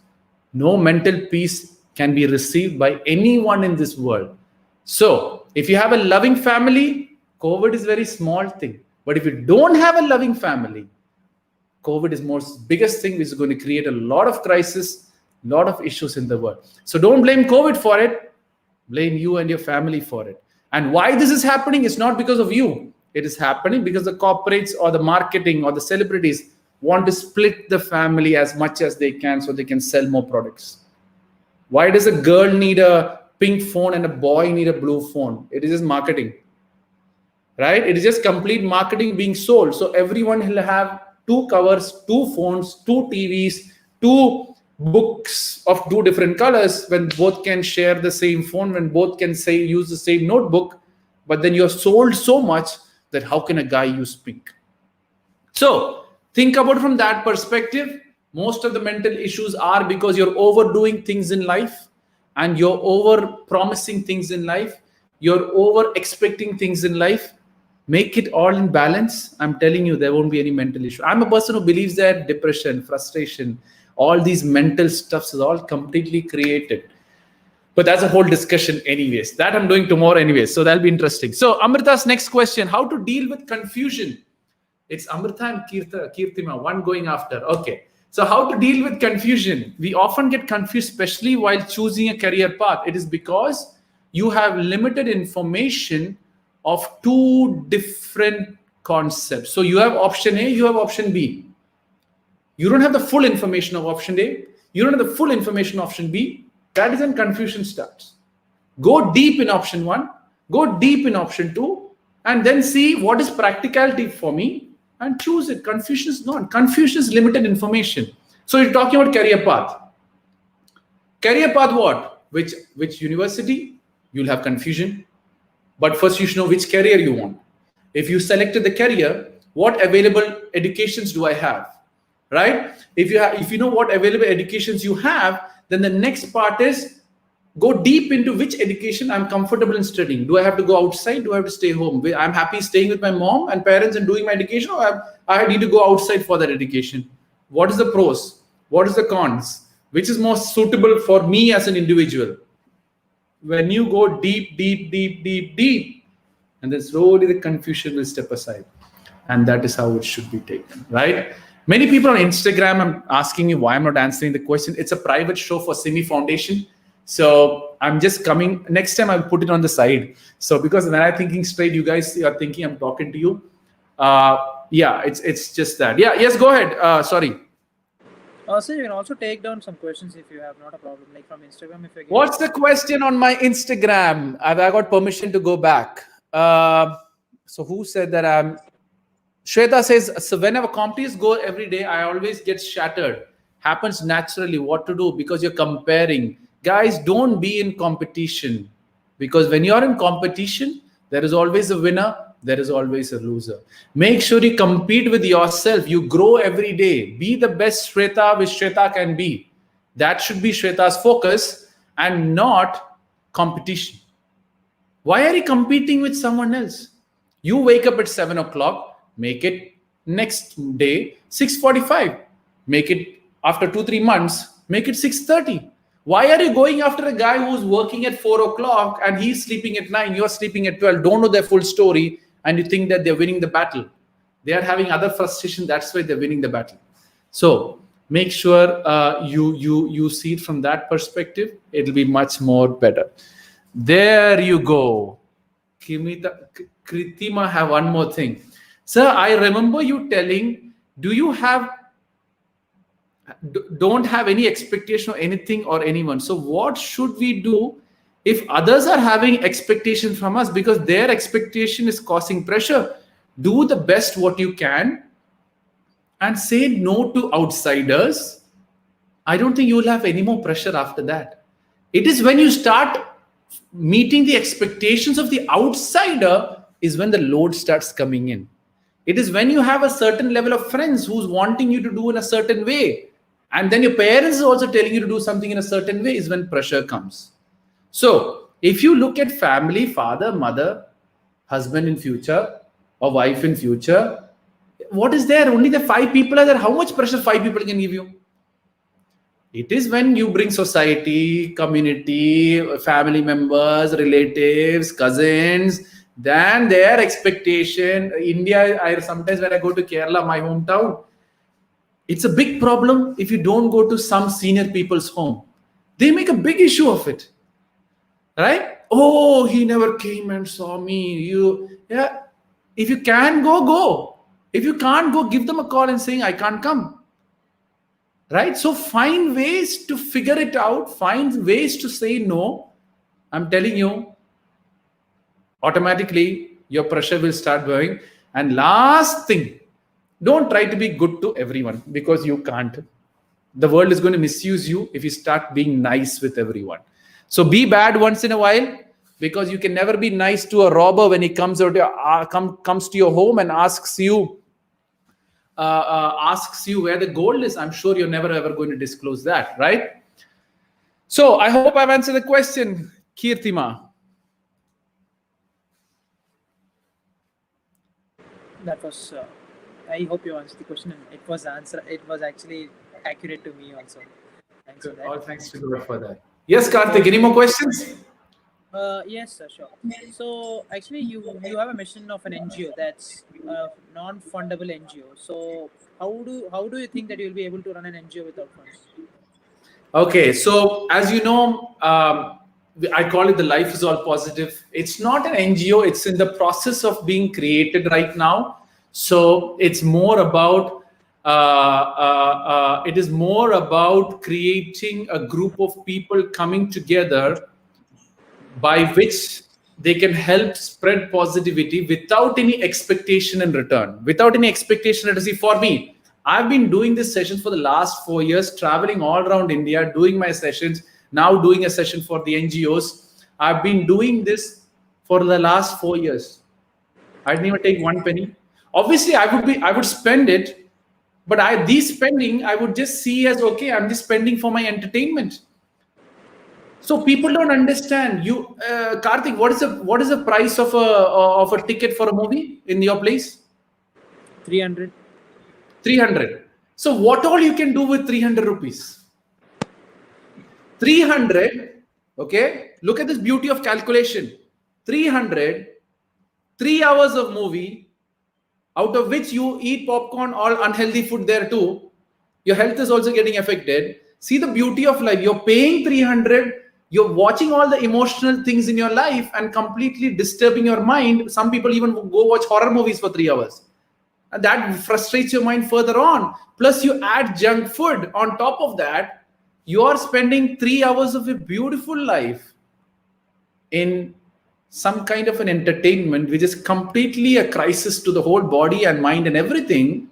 no mental peace can be received by anyone in this world. So if you have a loving family, COVID is a very small thing. But if you don't have a loving family, COVID is most biggest thing, which is going to create a lot of crisis, a lot of issues in the world. So don't blame COVID for it. Blame you and your family for it. And why this is happening is not because of you. It is happening because the corporates or the marketing or the celebrities want to split the family as much as they can so they can sell more products. Why does a girl need a pink phone and a boy need a blue phone? It is just marketing, right? It is just complete marketing being sold. So everyone will have two covers, two phones, two TVs, two books of two different colors when both can share the same phone, when both can say use the same notebook. But then you're sold so much that how can a guy use pink? So think about it from that perspective. Most of the mental issues are because you're overdoing things in life and you're over promising things in life. You're over expecting things in life. Make it all in balance. I'm telling you, there won't be any mental issue. I'm a person who believes that depression, frustration, all these mental stuffs is all completely created. But that's a whole discussion anyways. That I'm doing tomorrow anyways. So that'll be interesting. So Amrita's next question, how to deal with confusion? It's Amrita and Kirtima, one going after. Okay. So how to deal with confusion? We often get confused, especially while choosing a career path. It is because you have limited information of two different concepts. So you have option A, you have option B. You don't have the full information of option A. You don't have the full information of option B. That is when confusion starts. Go deep in option 1, go deep in option 2, and then see what is practicality for me and choose it. Confusion is not. Confusion is limited information. So you're talking about career path. Career path what? Which university? You'll have confusion. But first you should know which career you want. If you selected the career, what available educations do I have? Right? If you know what available educations you have, then the next part is go deep into which education I'm comfortable in studying. Do I have to go outside? Do I have to stay home? I'm happy staying with my mom and parents and doing my education, or I need to go outside for that education. What is the pros? What is the cons? Which is most suitable for me as an individual? When you go deep, and then slowly the confusion will step aside. And that is how it should be taken, right? Many people on Instagram are asking me why I'm not answering the question. It's a private show for Simmi Foundation. So I'm just coming. Next time I'll put it on the side. So because when I'm thinking straight, you guys are thinking I'm talking to you. Yeah, it's just that. Yeah, yes, go ahead. Sorry.
So you can also take down some questions if you have, not a problem, like from Instagram. If you
What's the question on my Instagram? I got permission to go back. So who said that I'm... Shweta says, so whenever companies go every day, I always get shattered. Happens naturally. What to do? Because you're comparing. Guys, don't be in competition. Because when you're in competition, there is always a winner. There is always a loser. Make sure you compete with yourself. You grow every day. Be the best Shweta which Shweta can be. That should be Shweta's focus and not competition. Why are you competing with someone else? You wake up at 7 o'clock. Make it next day 6:45. Make it after 2-3 months. Make it 6:30. Why are you going after a guy who's working at 4 o'clock and he's sleeping at 9, you're sleeping at 12, don't know their full story, and you think that they're winning the battle? They are having other frustration, that's why they're winning the battle. So make sure you see it from that perspective. It'll be much more better. There you go. Kritima have one more thing. Sir, I remember you telling, do you have don't have any expectation of anything or anyone. So what should we do if others are having expectation from us because their expectation is causing pressure? Do the best what you can and say no to outsiders. I don't think you will have any more pressure after that. It is when you start meeting the expectations of the outsider is when the load starts coming in. It is when you have a certain level of friends who's wanting you to do in a certain way, and then your parents are also telling you to do something in a certain way, is when pressure comes. So if you look at family, father, mother, husband in future or wife in future, what is there? Only the 5 people are there. How much pressure 5 people can give you? It is when you bring society, community, family members, relatives, cousins, then their expectation. India, I sometimes when I go to Kerala, my hometown, it's a big problem if you don't go to some senior people's home. They make a big issue of it. Right? Oh, he never came and saw me. Yeah. If you can go, go. If you can't go, give them a call and saying, I can't come. Right? So find ways to figure it out. Find ways to say no. I'm telling you, automatically your pressure will start going. And last thing, don't try to be good to everyone because you can't. The world is going to misuse you if you start being nice with everyone. So be bad once in a while, because you can never be nice to a robber when he comes to your home and asks you where the gold is. I'm sure you're never ever going to disclose that, right? So I hope I've answered the question, Kirtima.
That was. I hope you answered the question, and it was answer. It was actually accurate to me also. Thanks for that.
All thanks to God for that. Yes, Karthik, any more questions?
Yes, sir, sure. So actually, you have a mission of an NGO that's a non-fundable NGO. So how do you think that you'll be able to run an NGO without funds?
Okay, so as you know, I call it the Life is All Positive. It's not an NGO, it's in the process of being created right now. So it's more about it is more about creating a group of people coming together by which they can help spread positivity without any expectation in return. Without any expectation. See, for me, I've been doing this session for the last 4 years, traveling all around India, doing my sessions, now doing a session for the NGOs. I've been doing this for the last 4 years. I didn't even take one penny. Obviously, I would spend it, but these spending, I would just see as, okay, I'm just spending for my entertainment. So people don't understand. You, Karthik, what is the price of a ticket for a movie in your place?
300.
300. So what all you can do with 300 rupees? 300. Okay. Look at this beauty of calculation. 300. 3 hours of movie, out of which you eat popcorn, all unhealthy food there too. Your health is also getting affected. See the beauty of life. You're paying 300. You're watching all the emotional things in your life and completely disturbing your mind. Some people even go watch horror movies for 3 hours. And that frustrates your mind further on. Plus, you add junk food on top of that. You are spending 3 hours of a beautiful life in some kind of an entertainment, which is completely a crisis to the whole body and mind and everything.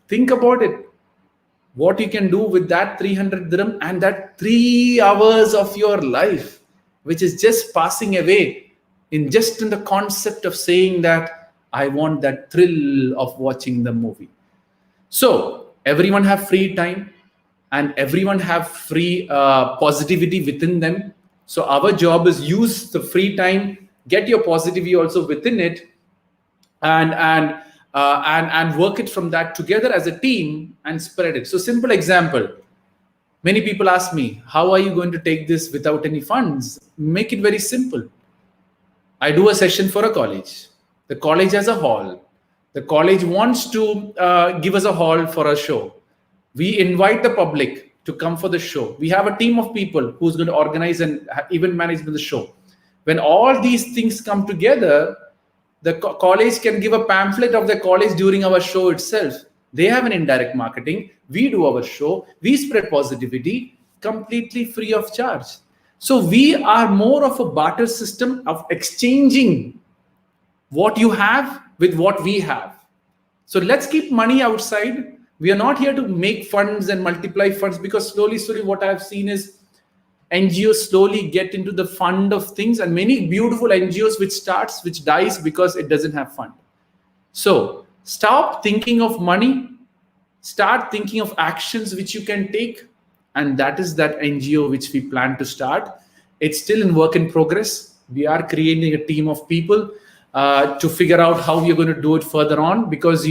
Think about it. What you can do with that 300 dirham and that 3 hours of your life, which is just passing away in the concept of saying that I want that thrill of watching the movie. So everyone have free time and everyone have free positivity within them. So our job is use the free time, get your positivity also within it, and work it from that together as a team and spread it. So simple example, Many people ask me, how are you going to take this without any funds? Make it very simple. I do a session for a college. The college has a hall. The college wants to give us a hall for a show. We invite the public to come for the show. We have a team of people who's going to organize and event manage the show. When all these things come together, the college can give a pamphlet of the college during our show itself. They have an indirect marketing. We do our show. We spread positivity completely free of charge. So we are more of a barter system of exchanging what you have with what we have. So let's keep money outside. We are not here to make funds and multiply funds, because slowly what I've seen is NGOs slowly get into the fund of things, and many beautiful NGOs which dies because it doesn't have fund. So stop thinking of money, start thinking of actions which you can take, and that is that NGO which we plan to start. It's still in work in progress. We are creating a team of people to figure out how we are going to do it further on, because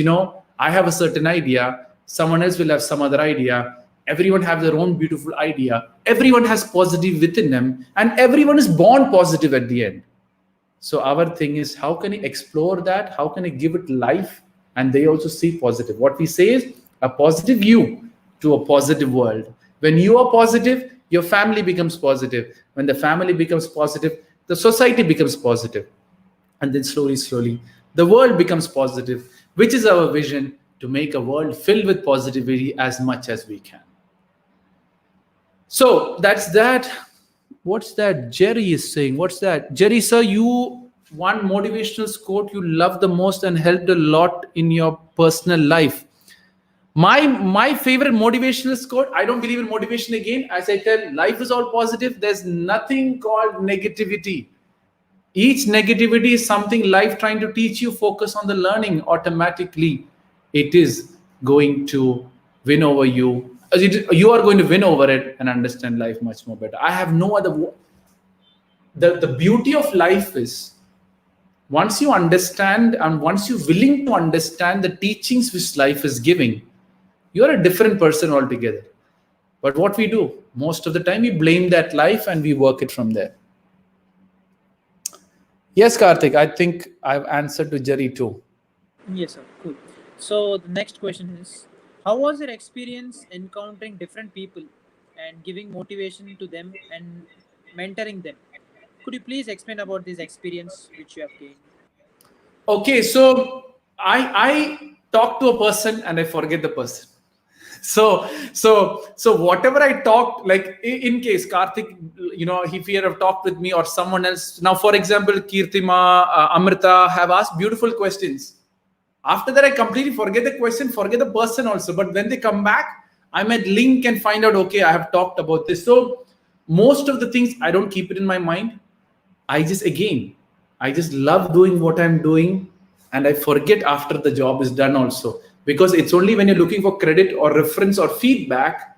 I have a certain idea, someone else will have some other idea, everyone have their own beautiful idea, everyone has positive within them, and everyone is born positive at the end. So our thing is, how can I explore that? How can I give it life? And they also see positive. What we say is a positive you to a positive world. When you are positive, your family becomes positive. When the family becomes positive, the society becomes positive. And then slowly, the world becomes positive, which is our vision, to make a world filled with positivity as much as we can. So that's that. What's that Jerry is saying? What's that? Jerry, sir, you one motivational quote you love the most and helped a lot in your personal life. My favorite motivational quote, I don't believe in motivation again. As I tell, life is all positive. There's nothing called negativity. Each negativity is something life trying to teach you. Focus on the learning. Automatically, it is going to win over you. You are going to win over it and understand life much more better. I have no other. The beauty of life is, once you understand and once you're willing to understand the teachings which life is giving, you're a different person altogether. But what we do, most of the time, we blame that life and we work it from there. Yes, Karthik, I think I've answered to Jerry too.
Yes, sir. Cool. So the next question is, how was your experience encountering different people and giving motivation to them and mentoring them? Could you please explain about this experience which you have gained?
Okay, so I talk to a person and I forget the person. So whatever I talked, like in case Karthik, if he have talked with me or someone else. Now, for example, Kirtima, Amrita have asked beautiful questions. After that, I completely forget the question, forget the person also. But when they come back, I might link and find out, okay, I have talked about this. So most of the things, I don't keep it in my mind. I just love doing what I'm doing, and I forget after the job is done also. Because it's only when you're looking for credit or reference or feedback,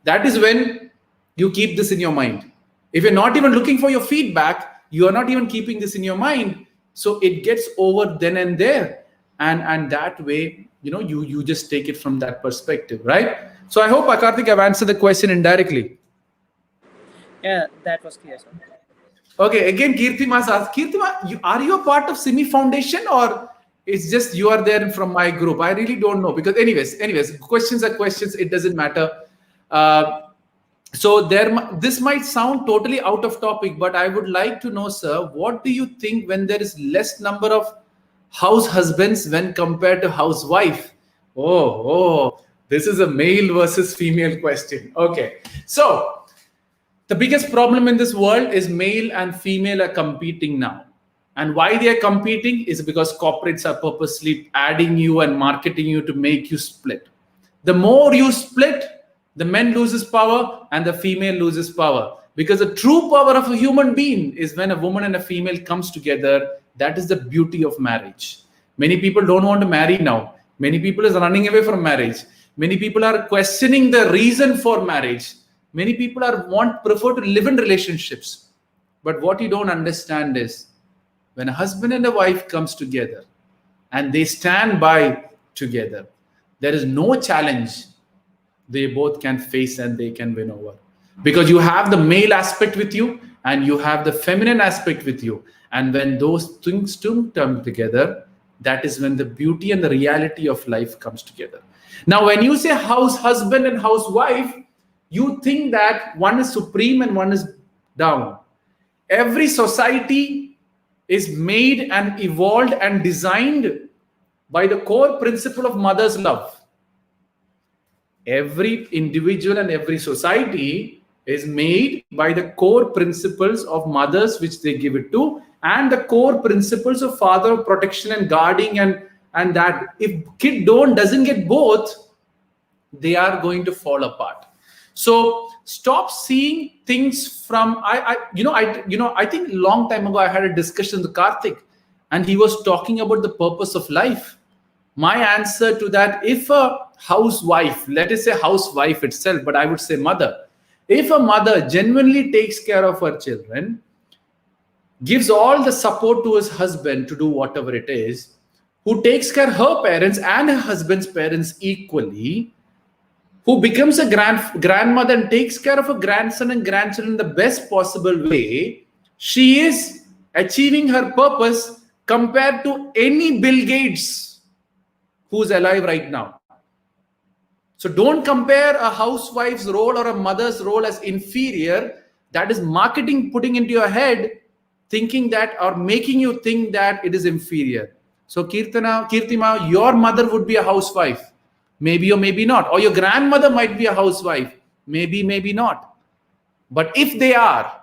that is when you keep this in your mind. If you're not even looking for your feedback, you are not even keeping this in your mind. So it gets over then and there. And that way, you just take it from that perspective, right? So I hope, Karthik, I've answered the question indirectly.
Yeah, that was clear, sir.
Okay, again, Kirtima asks, Kirtima, are you a part of Simmi Foundation, or it's just you are there from my group? I really don't know, because anyways, questions are questions. It doesn't matter. So this might sound totally out of topic, but I would like to know, sir, what do you think when there is less number of house husbands when compared to housewife? Oh, this is a male versus female question. Okay, so the biggest problem in this world is male and female are competing now. And why they are competing is because corporates are purposely adding you and marketing you to make you split. The more you split, the man loses power and the female loses power. Because the true power of a human being is when a woman and a female comes together. That is the beauty of marriage. Many people don't want to marry now. Many people is running away from marriage. Many people are questioning the reason for marriage. Many people prefer to live in relationships. But what you don't understand is, when a husband and a wife comes together and they stand by together, there is no challenge they both can face and they can win over. Because you have the male aspect with you and you have the feminine aspect with you. And when those things two come together, that is when the beauty and the reality of life comes together. Now, when you say house husband and housewife, you think that one is supreme and one is down. Every society is made and evolved and designed by the core principle of mother's love. Every individual and every society is made by the core principles of mothers which they give it to, and the core principles of father protection and guarding, and that if kid doesn't get both, they are going to fall apart. So stop seeing things from I think a long time ago I had a discussion with Karthik, and he was talking about the purpose of life. My answer to that, if a housewife, let us say housewife itself, but I would say mother, if a mother genuinely takes care of her children, gives all the support to his husband to do whatever it is, who takes care of her parents and her husband's parents equally, who becomes a grandmother and takes care of her grandson and grandchildren in the best possible way, she is achieving her purpose compared to any Bill Gates who's alive right now. So don't compare a housewife's role or a mother's role as inferior. That is marketing putting into your head, thinking that, or making you think that it is inferior. So Kirtima, your mother would be a housewife. Maybe or maybe not. Or your grandmother might be a housewife. Maybe, maybe not. But if they are,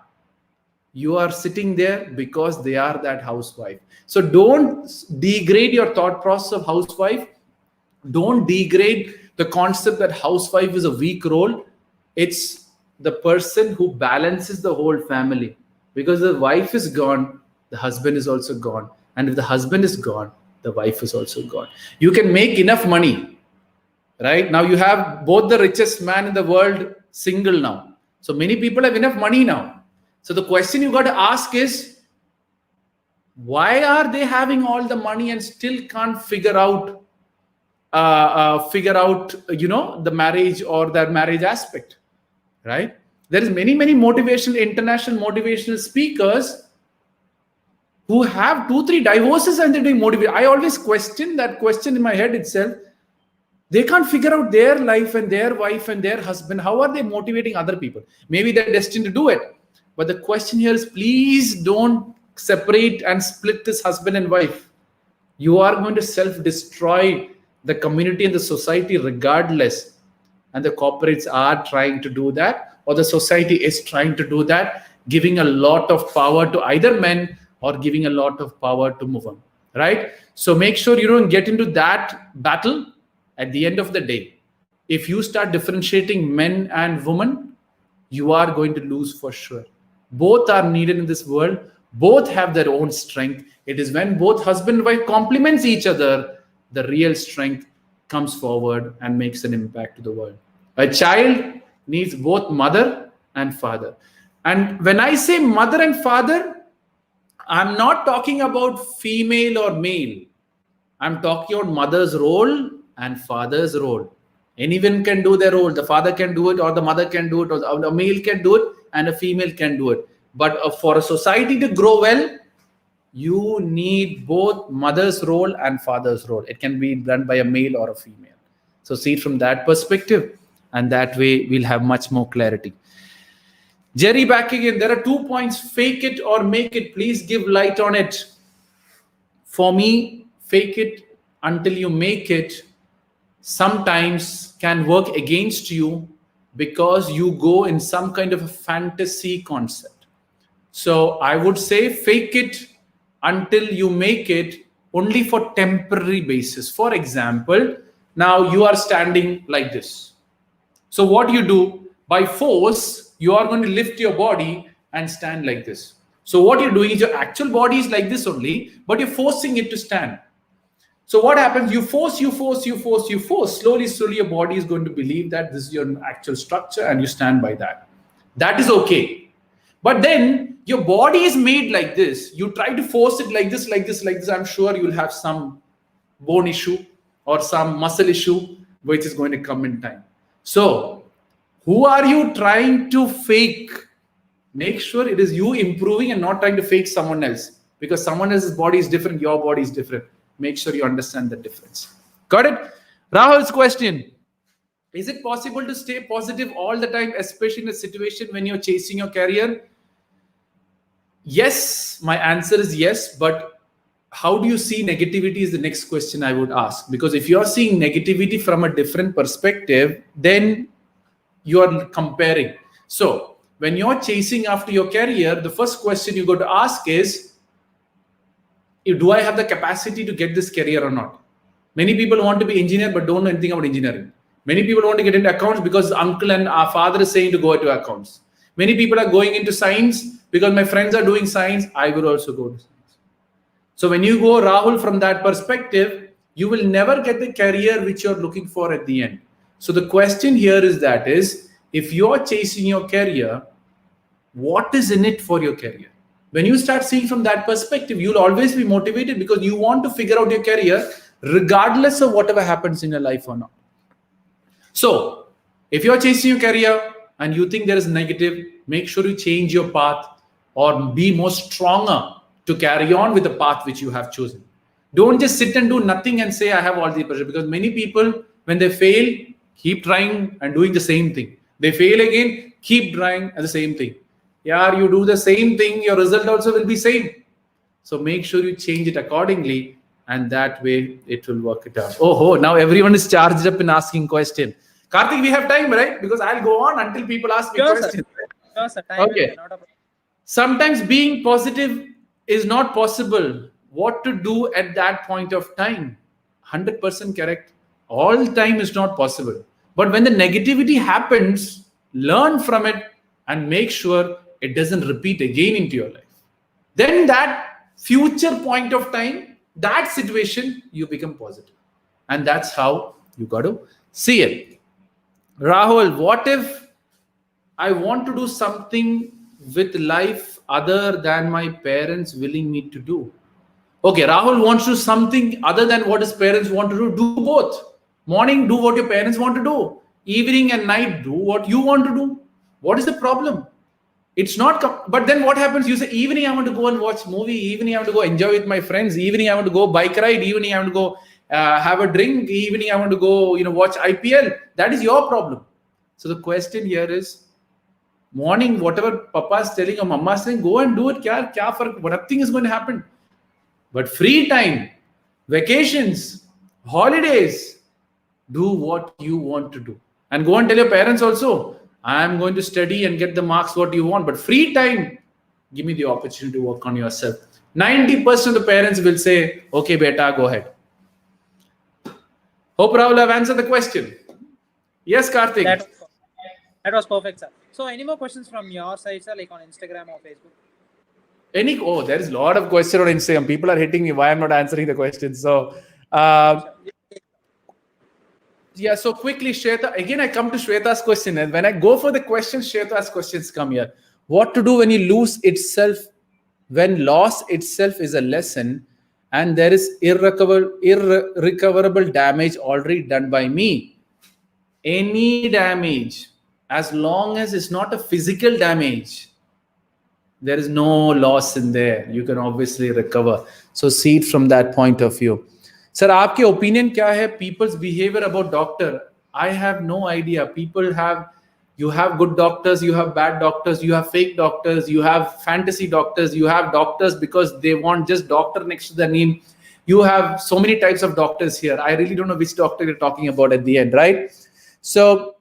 you are sitting there because they are that housewife. So don't degrade your thought process of housewife. Don't degrade the concept that housewife is a weak role. It's the person who balances the whole family. Because the wife is gone, the husband is also gone. And if the husband is gone, the wife is also gone. You can make enough money. Right? Now you have both the richest man in the world single now. So many people have enough money now. So the question you got to ask is, why are they having all the money and still can't figure out the marriage or their marriage aspect, right? There is many international motivational speakers who have 2-3 divorces and they're doing motivation. I always question that question in my head itself. They can't figure out their life and their wife and their husband. How are they motivating other people? Maybe they're destined to do it. But the question here is, please don't separate and split this husband and wife. You are going to self-destroy the community and the society regardless. And the corporates are trying to do that, or the society is trying to do that, giving a lot of power to either men or giving a lot of power to women, right? So make sure you don't get into that battle. At the end of the day, if you start differentiating men and women, you are going to lose for sure. Both are needed in this world. Both have their own strength. It is when both husband and wife complements each other, the real strength comes forward and makes an impact to the world. A child needs both mother and father. And when I say mother and father, I'm not talking about female or male. I'm talking about mother's role and father's role. Anyone can do their role. The father can do it, or the mother can do it, or a male can do it, and a female can do it. But for a society to grow well, you need both mother's role and father's role. It can be done by a male or a female. So see it from that perspective, and that way we'll have much more clarity. Jerry, back again. There are 2 points: fake it or make it. Please give light on it. For me, fake it until you make it sometimes can work against you because you go in some kind of a fantasy concept. So I would say fake it until you make it only for temporary basis. For example, now you are standing like this. So what you do, by force, you are going to lift your body and stand like this. So what you're doing is your actual body is like this only, but you're forcing it to stand. So what happens? You force. Slowly, your body is going to believe that this is your actual structure and you stand by that. That is okay. But then your body is made like this. You try to force it like this. I'm sure you'll have some bone issue or some muscle issue, which is going to come in time. So, who are you trying to fake? Make sure it is you improving and not trying to fake someone else, because someone else's body is different, your body is different. Make sure you understand the difference. Got it? Rahul's question: is it possible to stay positive all the time, especially in a situation when you're chasing your career? Yes, my answer is yes, but how do you see negativity is the next question I would ask. Because if you're seeing negativity from a different perspective, then you're comparing. So when you're chasing after your career, the first question you got to ask is, do I have the capacity to get this career or not? Many people want to be engineer but don't know anything about engineering. Many people want to get into accounts because uncle and our father is saying to go into accounts. Many people are going into science because my friends are doing science. I will also go to science. So when you go, Rahul, from that perspective, you will never get the career which you're looking for at the end. So the question here is if you're chasing your career, what is in it for your career? When you start seeing from that perspective, you'll always be motivated because you want to figure out your career regardless of whatever happens in your life or not. So if you're chasing your career and you think there is negative, make sure you change your path or be more stronger to carry on with the path which you have chosen. Don't just sit and do nothing and say I have all the pressure, because many people, when they fail, keep trying and doing the same thing. They fail again, keep trying and the same thing. Yeah, you do the same thing, your result also will be same. So make sure you change it accordingly, and that way it will work it out. Oh, now everyone is charged up in asking question. Karthik, we have time, right? Because I'll go on until people ask me questions.
Sure, sir. Time
okay.
Not a...
Sometimes being positive is not possible. What to do at that point of time? 100% correct. All time is not possible. But when the negativity happens, learn from it and make sure it doesn't repeat again into your life. Then that future point of time, that situation, you become positive. And that's how you got to see it. Rahul, what if I want to do something with life other than my parents willing me to do? Okay, Rahul wants to do something other than what his parents want to do. Do both. Morning, do what your parents want to do. Evening and night, do what you want to do. What is the problem? It's not, but then what happens? You say, evening I want to go and watch movie. Evening I want to go enjoy with my friends. Evening I want to go bike ride. Evening I want to go have a drink. Evening I want to go, watch IPL. That is your problem. So the question here is, morning, whatever Papa is telling or Mama is saying, go and do it. Nothing is going to happen. But free time, vacations, holidays, do what you want to do. And go and tell your parents also, I am going to study and get the marks what you want. But free time, give me the opportunity to work on yourself. 90% of the parents will say, okay, beta, go ahead. Hope Rahul have answered the question. Yes, Karthik.
That was perfect, sir. So any more questions from your side, sir, like on Instagram or Facebook?
There is a lot of questions on Instagram. People are hitting me why I'm not answering the questions. So, so quickly, Shweta. Again, I come to Shweta's question. And when I go for the questions, Shweta's questions come here. What to do when you lose itself, when loss itself is a lesson and there is irrecoverable damage already done by me? Any damage, as long as it's not a physical damage, there is no loss in there. You can obviously recover. So see it from that point of view. Sir, आपके opinion क्या है? People's behavior about doctor. I have no idea. You have good doctors, you have bad doctors, you have fake doctors, you have fantasy doctors, you have doctors because they want just doctor next to their name. You have so many types of doctors here. I really don't know which doctor you're talking about at the end, right? So,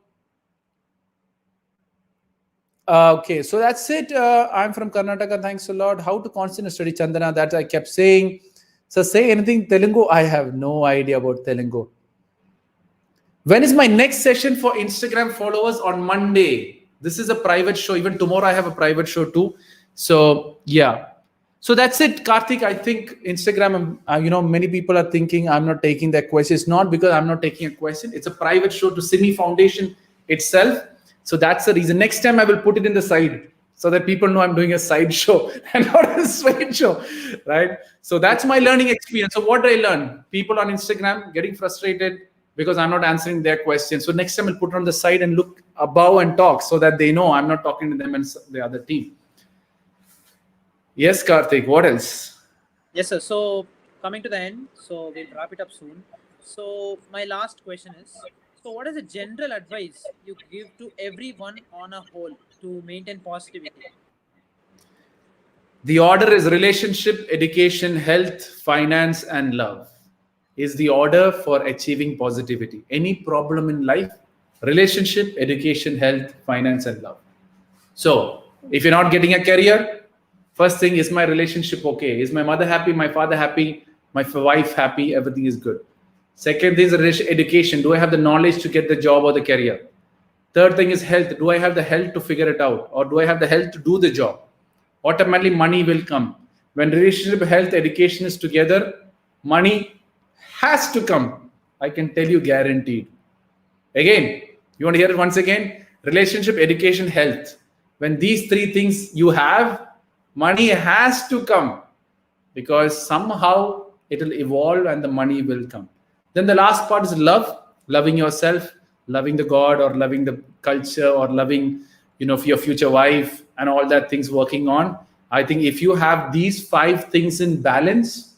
okay, so that's it. I'm from Karnataka. Thanks a lot. How to constantly study Chandana? That I kept saying. So say anything Telugu. I have no idea about Telugu. When is my next session for Instagram followers? On Monday. This is a private show. Even tomorrow I have a private show too. So yeah. So that's it, Karthik. I think Instagram, many people are thinking I'm not taking that question. It's not because I'm not taking a question. It's a private show to Simmi Foundation itself. So that's the reason. Next time I will put it in the side so that people know I'm doing a side show and not a straight show, right? So that's my learning experience. So what did I learn? People on Instagram getting frustrated, because I'm not answering their questions. So next time I'll put it on the side and look above and talk so that they know I'm not talking to them and the other team. Yes, Karthik, what else?
Yes, sir. So coming to the end, so we'll wrap it up soon. So my last question is, so what is the general advice you give to everyone on a whole to maintain positivity?
The order is relationship, education, health, finance, and love is the order for achieving positivity. Any problem in life, relationship, education, health, finance, and love. So if you're not getting a career, first thing, is my relationship okay? Is my mother happy? My father happy? My wife happy? Everything is good. Second thing is education. Do I have the knowledge to get the job or the career? Third thing is health. Do I have the health to figure it out? Or do I have the health to do the job? Automatically money will come. When relationship, health, education is together, money has to come. I can tell you, guaranteed. Again, you want to hear it once again? Relationship, education, health. When these three things you have, money has to come, because somehow it will evolve and the money will come. Then the last part is love, loving yourself, loving the God, or loving the culture, or loving, your future wife, and all that things working on. I think if you have these 5 things in balance,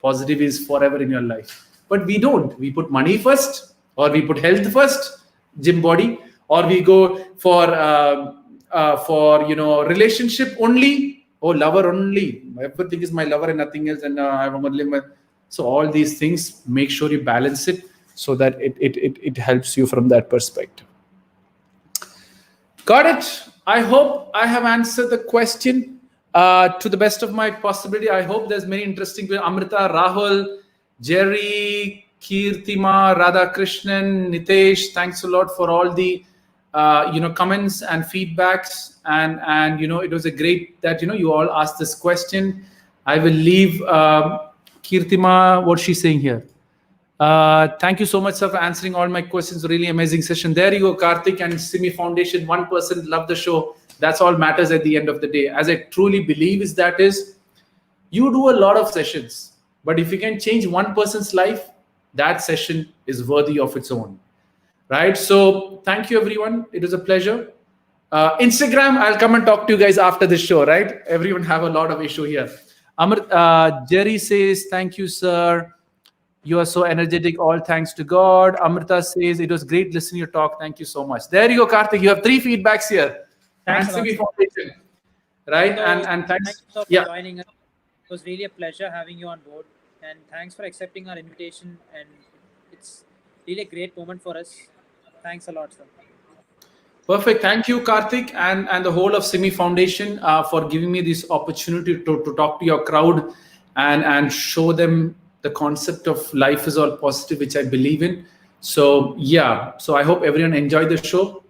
positive is forever in your life. But we don't. We put money first, or we put health first, gym body, or we go for relationship only, or lover only. Everything is my lover and nothing else, and I'm only my. So all these things, make sure you balance it so that it helps you from that perspective. Got it. I hope I have answered the question to the best of my possibility. I hope there's many interesting people. Amrita, Rahul, Jerry, Kirtima, Radha Krishnan, Nitesh, thanks a lot for all the comments and feedbacks, and it was a great that you all asked this question. I will leave Kirtima, what's she saying here? Thank you so much, sir, for answering all my questions. Really amazing session. There you go, Karthik and Simmi Foundation. 1% love the show. That's all matters at the end of the day. As I truly believe is you do a lot of sessions, but if you can change one person's life, that session is worthy of its own. Right? So thank you, everyone. It was a pleasure. Instagram, I'll come and talk to you guys after this show, right? Everyone have a lot of issue here. Jerry says, thank you, sir. You are so energetic. All thanks to God. Amrita says, it was great listening to your talk. Thank you so much. There you go, Karthik. You have 3 feedbacks here.
Thanks
and Simmi Foundation. Right?
So,
and thanks.
Thanks for joining us. It was really a pleasure having you on board. And thanks for accepting our invitation. And it's really a great moment for us. Thanks a lot, sir.
Perfect. Thank you, Karthik, and the whole of Simmi Foundation for giving me this opportunity to talk to your crowd and show them the concept of life is all positive, which I believe in. So I hope everyone enjoyed the show.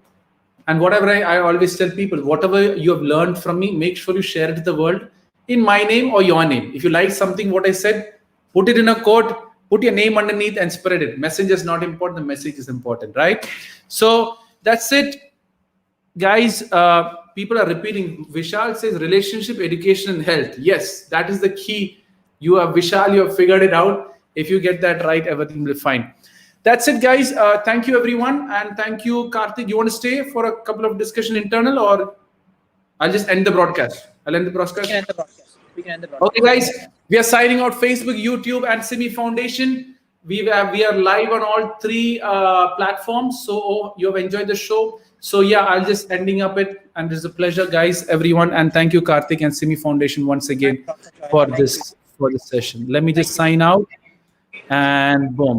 And whatever I always tell people, whatever you have learned from me, make sure you share it to the world in my name or your name. If you like something, what I said, put it in a quote, put your name underneath and spread it. Message is not important. The message is important, right? So that's it. Guys, people are repeating. Vishal says relationship, education, and health. Yes, that is the key. You have Vishal, you have figured it out. If you get that right, everything will be fine. That's it, guys. Thank you, everyone. And thank you, Karthik. You want to stay for a couple of discussion internal, or I'll just end the broadcast? I'll end the broadcast.
We can end the broadcast.
Okay, guys. We are signing out Facebook, YouTube, and Simmi Foundation. We are live on all 3 platforms. So you have enjoyed the show. So I'll just ending up it, and it's a pleasure, guys, everyone, and thank you, Karthik and Simmi Foundation once again for this session. Let me just sign out, and boom.